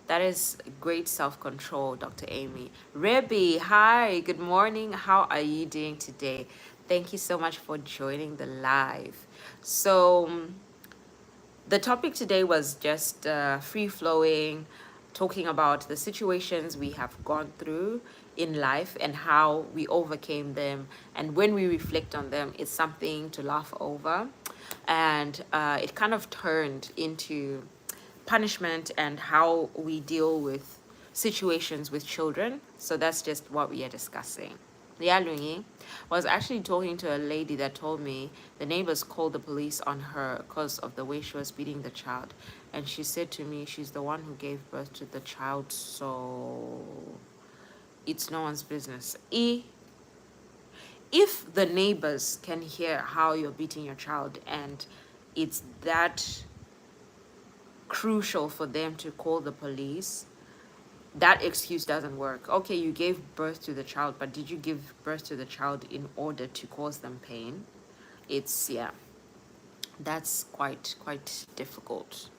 That is great self-control, Dr. Amy. Rebby, hi, good morning. How are you doing today? Thank you so much for joining the live. So the topic today was just free-flowing, talking about the situations we have gone through in life and how we overcame them. And when we reflect on them, it's something to laugh over. and it kind of turned into punishment and how we deal with situations with children. So that's just what we are discussing. Yeah, Lungi was actually talking to a lady that told me the neighbors called the police on her because of the way she was beating the child. And she said to me she's the one who gave birth to the child, so it's no one's business. If the neighbors can hear how you're beating your child and it's that crucial for them to call the police, that excuse doesn't work. Okay, you gave birth to the child, but did you give birth to the child in order to cause them pain? It's, yeah, that's quite difficult.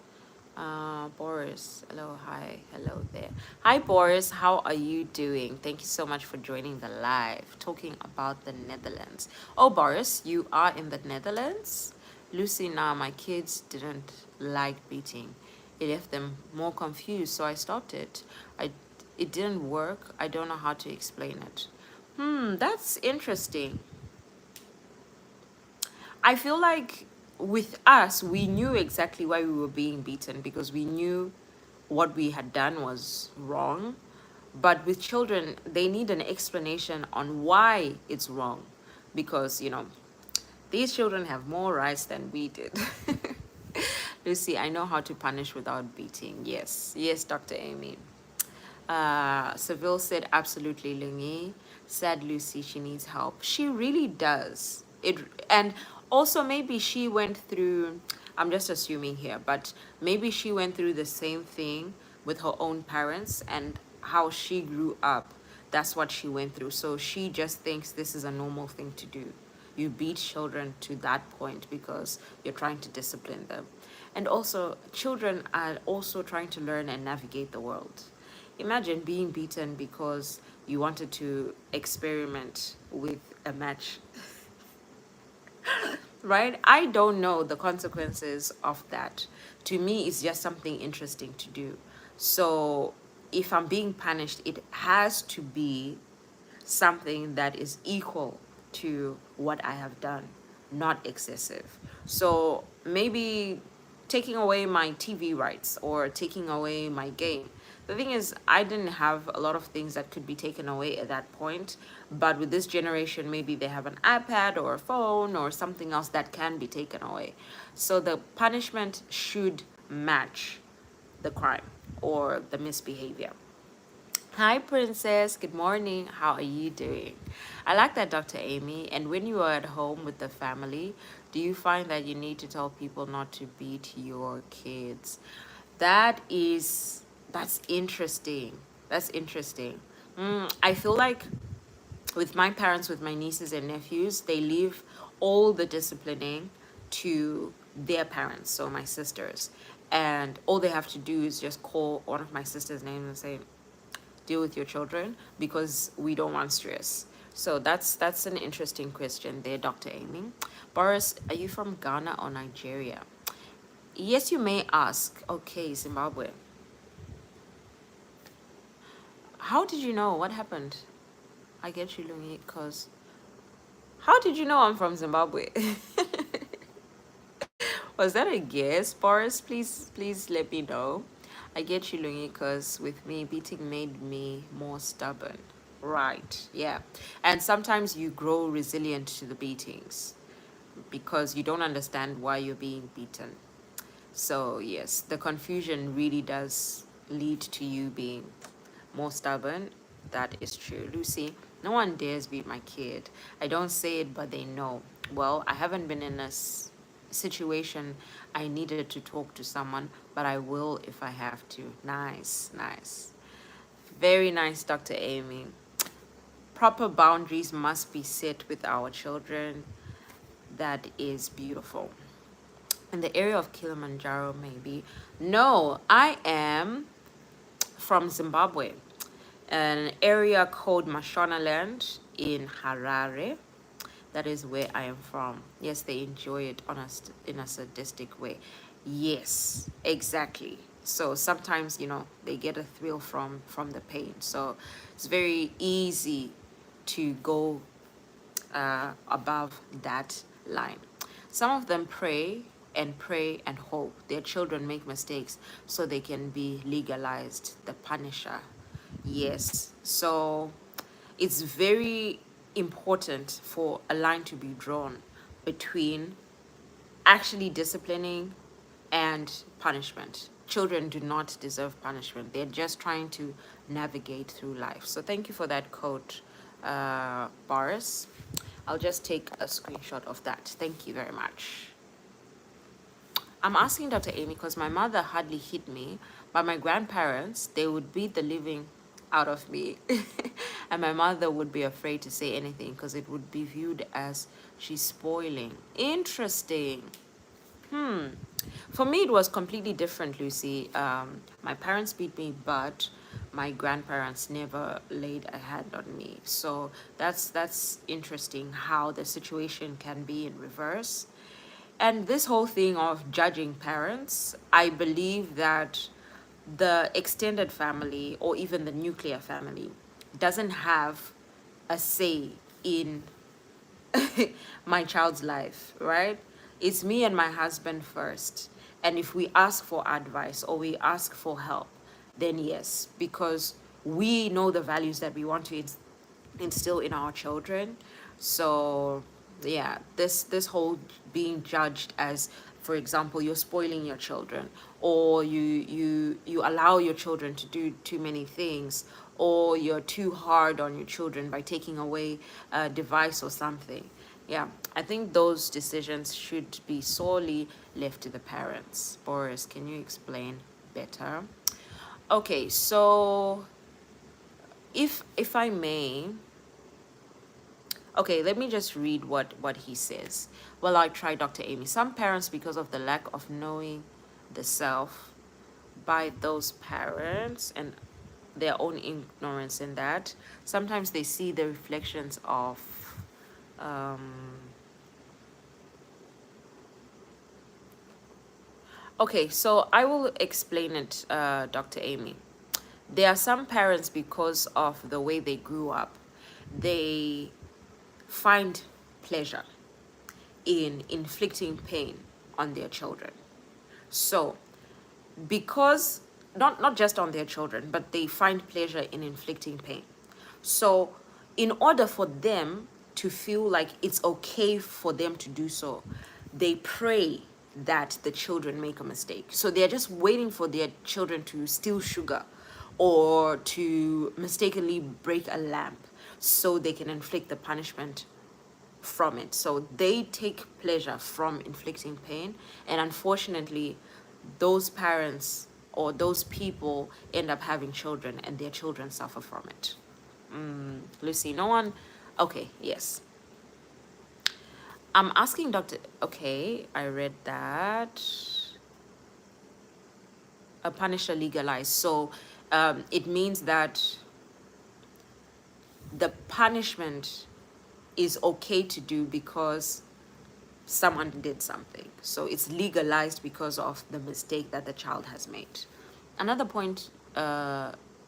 Boris, hello, hi, hello there. Hi, Boris, how are you doing? Thank you so much for joining the live, talking about the Netherlands. Oh, Boris, you are in the Netherlands? Lucy, now my kids didn't like beating. It left them more confused, so I stopped it. It didn't work. I don't know how to explain it. That's interesting. I feel like with us, we knew exactly why we were being beaten because we knew what we had done was wrong. But with children, they need an explanation on why it's wrong because, these children have more rights than we did. Lucy, I know how to punish without beating. Yes, yes, Dr. Amy. Seville said, absolutely, Lungi. Said Lucy, she needs help. She really does. And also maybe she went through, I'm just assuming here, but maybe she went through the same thing with her own parents and how she grew up. That's what she went through. So she just thinks this is a normal thing to do. You beat children to that point because you're trying to discipline them. And also, children are also trying to learn and navigate the world. Imagine being beaten because you wanted to experiment with a match, right? I don't know the consequences of that. To me, it's just something interesting to do. So if I'm being punished, it has to be something that is equal to what I have done, not excessive. So maybe taking away my TV rights or taking away my game. The thing is, I didn't have a lot of things that could be taken away at that point. But with this generation, maybe they have an iPad or a phone or something else that can be taken away. So the punishment should match the crime or the misbehavior. Hi, Princess. Good morning. How are you doing? I like that, Dr. Amy. And when you are at home with the family, do you find that you need to tell people not to beat your kids? That's interesting. That's interesting. I feel like with my parents, with my nieces and nephews, they leave all the disciplining to their parents, so my sisters. And all they have to do is just call one of my sisters' names and say, deal with your children because we don't want stress. So that's an interesting question there, Dr. Amy. Boris, are you from Ghana or Nigeria? Yes, you may ask. Okay, Zimbabwe. How did you know? What happened? I get you, Lungi, because how did you know I'm from Zimbabwe? Was that a guess, Boris? Please let me know. I get you, Lungi, because with me, beating made me more stubborn. Right, yeah. And sometimes you grow resilient to the beatings because you don't understand why you're being beaten. So, yes, the confusion really does lead to you being more stubborn. That is true. Lucy, no one dares beat my kid. I don't say it, but they know. Well, I haven't been in a situation I needed to talk to someone, but I will if I have to. Nice, nice. Very nice, Dr. Amy. Proper boundaries must be set with our children. That is beautiful. In the area of Kilimanjaro, maybe. No, I am from Zimbabwe, an area called Mashonaland in Harare. That is where I am from. Yes, they enjoy it in a sadistic way. Yes, exactly. So sometimes, they get a thrill from the pain. So it's very easy to go above that line. Some of them pray and hope their children make mistakes so they can be legalized, the punisher. Yes. So it's very important for a line to be drawn between actually disciplining and punishment. Children do not deserve punishment. They're just trying to navigate through life. So thank you for that quote, Boris. I'll just take a screenshot of that. Thank you very much. I'm asking Dr. Amy because my mother hardly hit me, but my grandparents, they would beat the living out of me. And my mother would be afraid to say anything because it would be viewed as she's spoiling. Interesting. For me, it was completely different, Lucy. My parents beat me, but my grandparents never laid a hand on me. So that's interesting how the situation can be in reverse. And this whole thing of judging parents, I believe that the extended family or even the nuclear family doesn't have a say in my child's life, right? It's me and my husband first. And if we ask for advice or we ask for help, then yes, because we know the values that we want to instill in our children. So yeah, this whole being judged as, for example, you're spoiling your children, or you allow your children to do too many things, or you're too hard on your children by taking away a device or something. Yeah, I think those decisions should be solely left to the parents. Boris, can you explain better? Okay, so if I may, okay, let me just read what he says. Well, I try, Dr. Amy. Some parents, because of the lack of knowing the self by those parents and their own ignorance in that, sometimes they see the reflections of okay, so I will explain it, Dr. Amy. There are some parents, because of the way they grew up, they find pleasure in inflicting pain on their children. So, because not just on their children, but they find pleasure in inflicting pain. So, in order for them to feel like it's okay for them to do so, they pray that the children make a mistake. So they're just waiting for their children to steal sugar or to mistakenly break a lamp so they can inflict the punishment from it. So they take pleasure from inflicting pain, and unfortunately, those parents or those people end up having children and their children suffer from it. Lucy, no one. Okay, yes. I'm asking Dr. Okay, I read that. A punisher legalized. So it means that the punishment is okay to do because someone did something. So it's legalized because of the mistake that the child has made. Another point,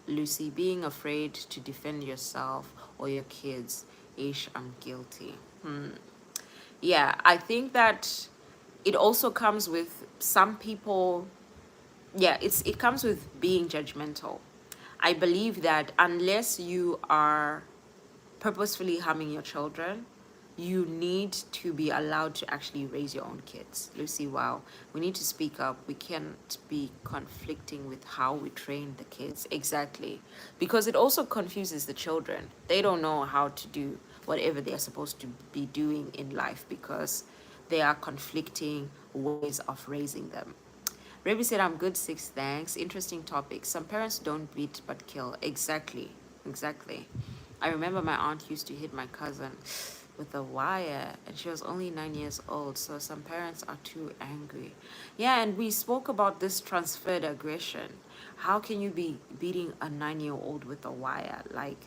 Lucy, being afraid to defend yourself or your kids. Ish, I'm guilty. Yeah, I think that it also comes with some people. Yeah, it comes with being judgmental. I believe that unless you are purposefully harming your children, you need to be allowed to actually raise your own kids. Lucy, wow, we need to speak up. We can't be conflicting with how we train the kids. Exactly. Because it also confuses the children. They don't know how to do whatever they're supposed to be doing in life because there are conflicting ways of raising them. Ravi said, I'm good, 6 thanks. Interesting topic. Some parents don't beat but kill. Exactly. Exactly. I remember my aunt used to hit my cousin with a wire, and she was only 9 years old. So some parents are too angry. Yeah, and we spoke about this transferred aggression. How can you be beating a 9-year-old with a wire? Like,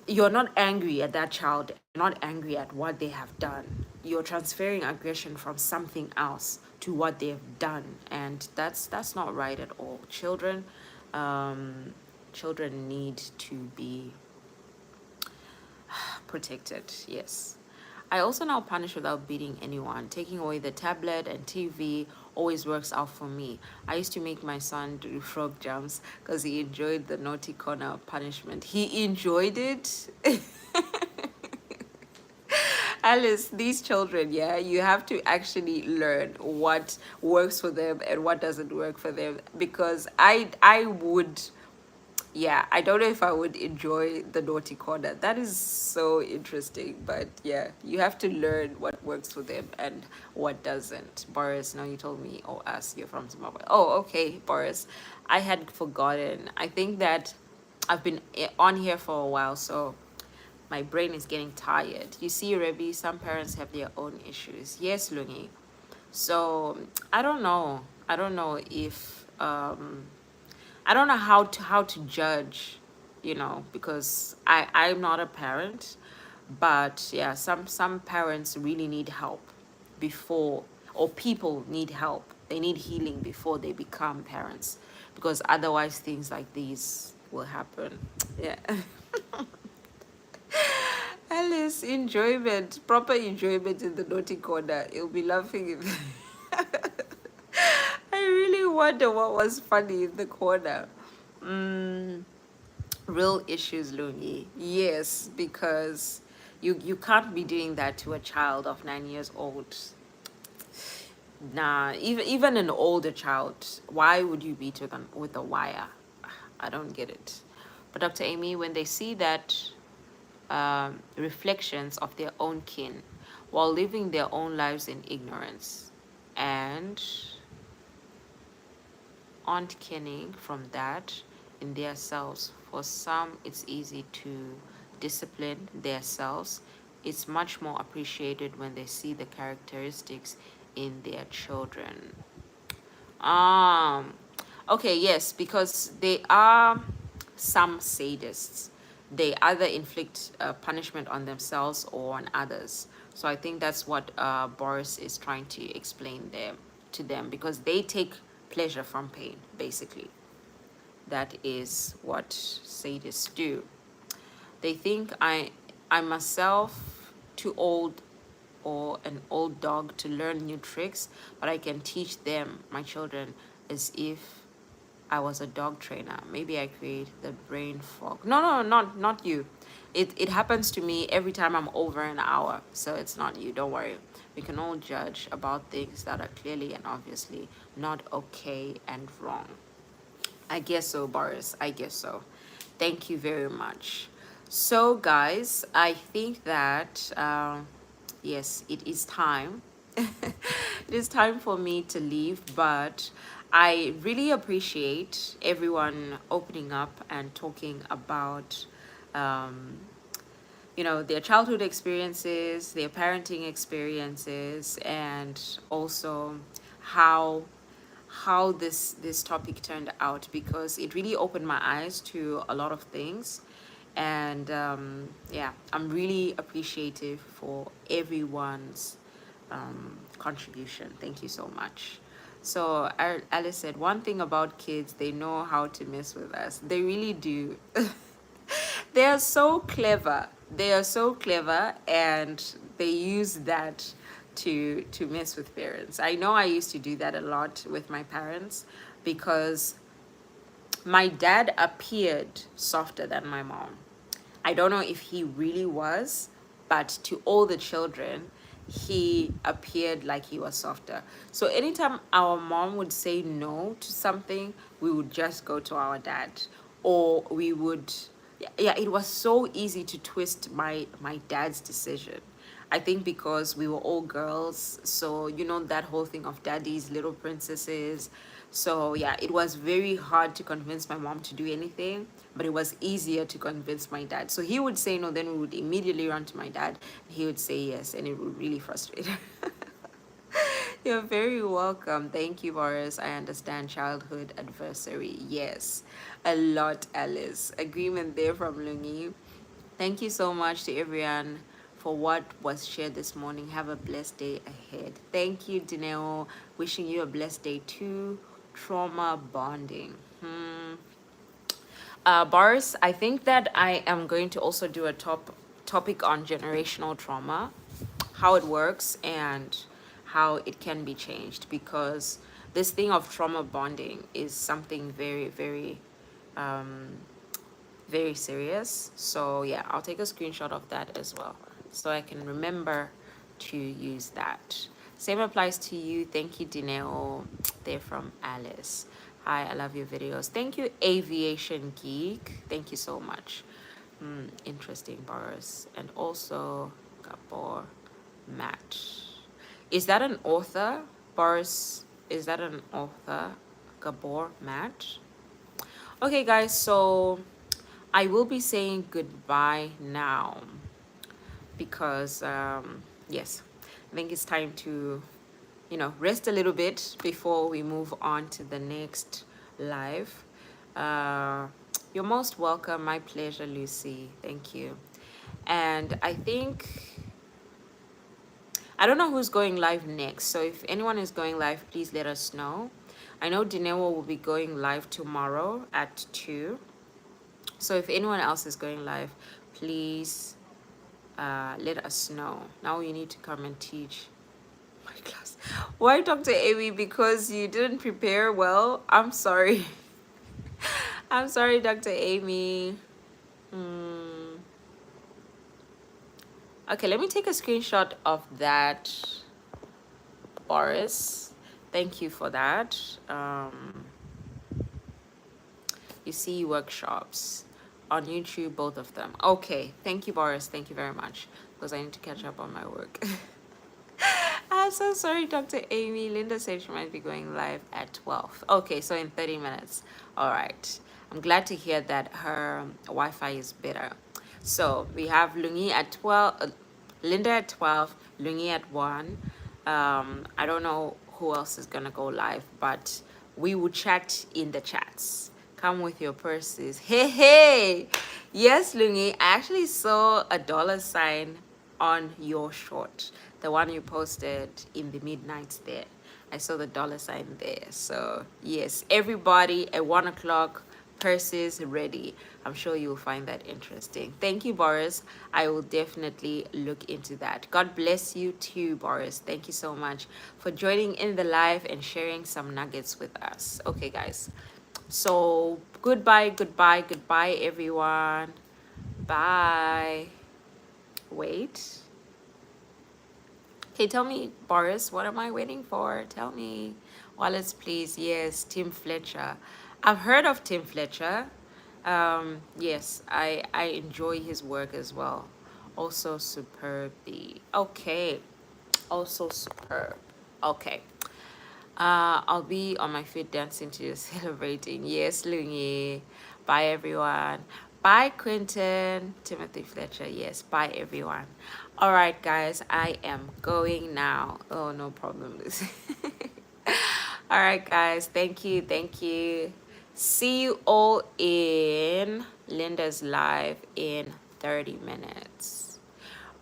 you're not angry at that child, you're not angry at what they have done. You're transferring aggression from something else to what they've done, and that's not right at all. Children need to be protected. Yes. I also now punish without beating anyone. Taking away the tablet and TV always works out for me. I used to make my son do frog jumps because he enjoyed the naughty corner punishment. He enjoyed it. Alice, these children, yeah, you have to actually learn what works for them and what doesn't work for them, because I would, yeah, I don't know if I would enjoy the naughty corner. That is so interesting. But yeah, you have to learn what works for them and what doesn't. Boris, now you told me, or us, you're from Zimbabwe. Oh, okay, Boris. I had forgotten. I think that I've been on here for a while, so my brain is getting tired. You see, Rebi, some parents have their own issues. Yes, Lungi. So I don't know. I don't know if I don't know how to judge, because I'm not a parent, but yeah, some parents really need help before, or people need help. They need healing before they become parents, because otherwise things like these will happen. Yeah. Alice, enjoyment, proper enjoyment in the naughty corner. You'll be laughing if I really wonder what was funny in the corner. Real issues, Lungi. Yes, because you can't be doing that to a child of 9 years old. Nah, even an older child. Why would you beat them with a wire? I don't get it. But Dr. Amy, when they see that reflections of their own kin while living their own lives in ignorance and aren't kenning from that in their selves. For some, it's easy to discipline their selves. It's much more appreciated when they see the characteristics in their children. Um, okay, yes, because they are some sadists. They either inflict punishment on themselves or on others. So I think that's what Boris is trying to explain them to them, because they take pleasure from pain, basically. That is what sadists do. They think I'm myself too old or an old dog to learn new tricks, but I can teach them, my children, as if I was a dog trainer. Maybe I create the brain fog. No, not you. It happens to me every time I'm over an hour. So it's not you. Don't worry. We can all judge about things that are clearly and obviously not okay and wrong. I guess so, Boris. I guess so. Thank you very much. So, guys, I think that yes, it is time. It is time for me to leave, but I really appreciate everyone opening up and talking about their childhood experiences, their parenting experiences, and also how this topic turned out, because it really opened my eyes to a lot of things. And yeah, I'm really appreciative for everyone's contribution. Thank you so much. So Alice said, one thing about kids, they know how to mess with us. They really do. They are so clever. They are so clever, and they use that to mess with parents. I know I used to do that a lot with my parents, because my dad appeared softer than my mom. I don't know if he really was, but to all the children, he appeared like he was softer. So anytime our mom would say no to something, we would just go to our dad, or we would, yeah, it was so easy to twist my dad's decision. I think because we were all girls, so that whole thing of daddy's little princesses. So yeah, it was very hard to convince my mom to do anything, but it was easier to convince my dad. So he would say no, then we would immediately run to my dad. He would say yes, and it would really frustrate her. You're very welcome. Thank you, Boris. I understand childhood adversary. Yes, a lot, Alice. Agreement there from Lungi. Thank you so much to everyone for what was shared this morning. Have a blessed day ahead. Thank you, Dineo. Wishing you a blessed day too. Trauma bonding. Boris, I think that I am going to also do a topic on generational trauma, how it works and how it can be changed, because this thing of trauma bonding is something very, very, very serious. So yeah, I'll take a screenshot of that as well so I can remember to use that. Same applies to you. Thank you, Dineo. They're from Alice. Hi, I love your videos. Thank you, Aviation Geek. Thank you so much. Interesting, Boris. And also Gabor Matt. Is that an author? Boris, is that an author? Gabor Matt? Okay, guys, so I will be saying goodbye now because, yes, I think it's time to, rest a little bit before we move on to the next live. You're most welcome. My pleasure, Lucy. Thank you. And I don't know who's going live next. So if anyone is going live, please let us know. I know Dinewo will be going live tomorrow at 2. So if anyone else is going live, please let us know. Now you need to come and teach my class. Why, Dr. Amy? Because you didn't prepare well? I'm sorry. I'm sorry, Dr. Amy. Okay, let me take a screenshot of that, Boris. Thank you for that. You see workshops on YouTube, both of them. Okay, thank you, Boris. Thank you very much, because I need to catch up on my work. I'm so sorry, Dr. Amy. Linda said she might be going live at 12. Okay, so in 30 minutes. All right. I'm glad to hear that her Wi-Fi is better. So we have Lungi at 12, Linda at 12, Lungi at 1. I don't know who else is going to go live, but we will chat in the chats. Come with your purses. Hey, hey. Yes, Lungi, I actually saw a $ on your short, the one you posted in the midnight there. I saw the $ there. So yes, everybody at 1 o'clock, purses ready. I'm sure you'll find that interesting. Thank you, Boris. I will definitely look into that. God bless you too, Boris. Thank you so much for joining in the live and sharing some nuggets with us. Okay, guys. So goodbye, goodbye, goodbye, everyone. Bye. Wait. Okay, tell me, Boris, what am I waiting for? Tell me. Wallace, please. Yes, Tim Fletcher. I've heard of Tim Fletcher. Yes, I enjoy his work as well. Also superb. Okay. Also superb. Okay. I'll be on my feet dancing to you, celebrating. Yes, Lungi. Bye, everyone. Bye, Quentin. Timothy Fletcher. Yes, bye, everyone. All right, guys, I am going now. Oh, no problem, Lucy. All right, guys, thank you. Thank you. See you all in Linda's live in 30 minutes.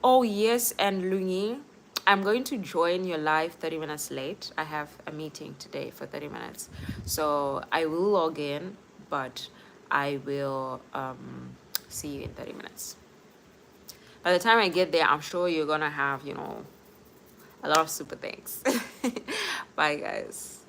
Oh, yes, and Lungi, I'm going to join your live 30 minutes late. I have a meeting today for 30 minutes. So I will log in, but I will see you in 30 minutes. By the time I get there, I'm sure you're going to have, a lot of super thanks. Bye, guys.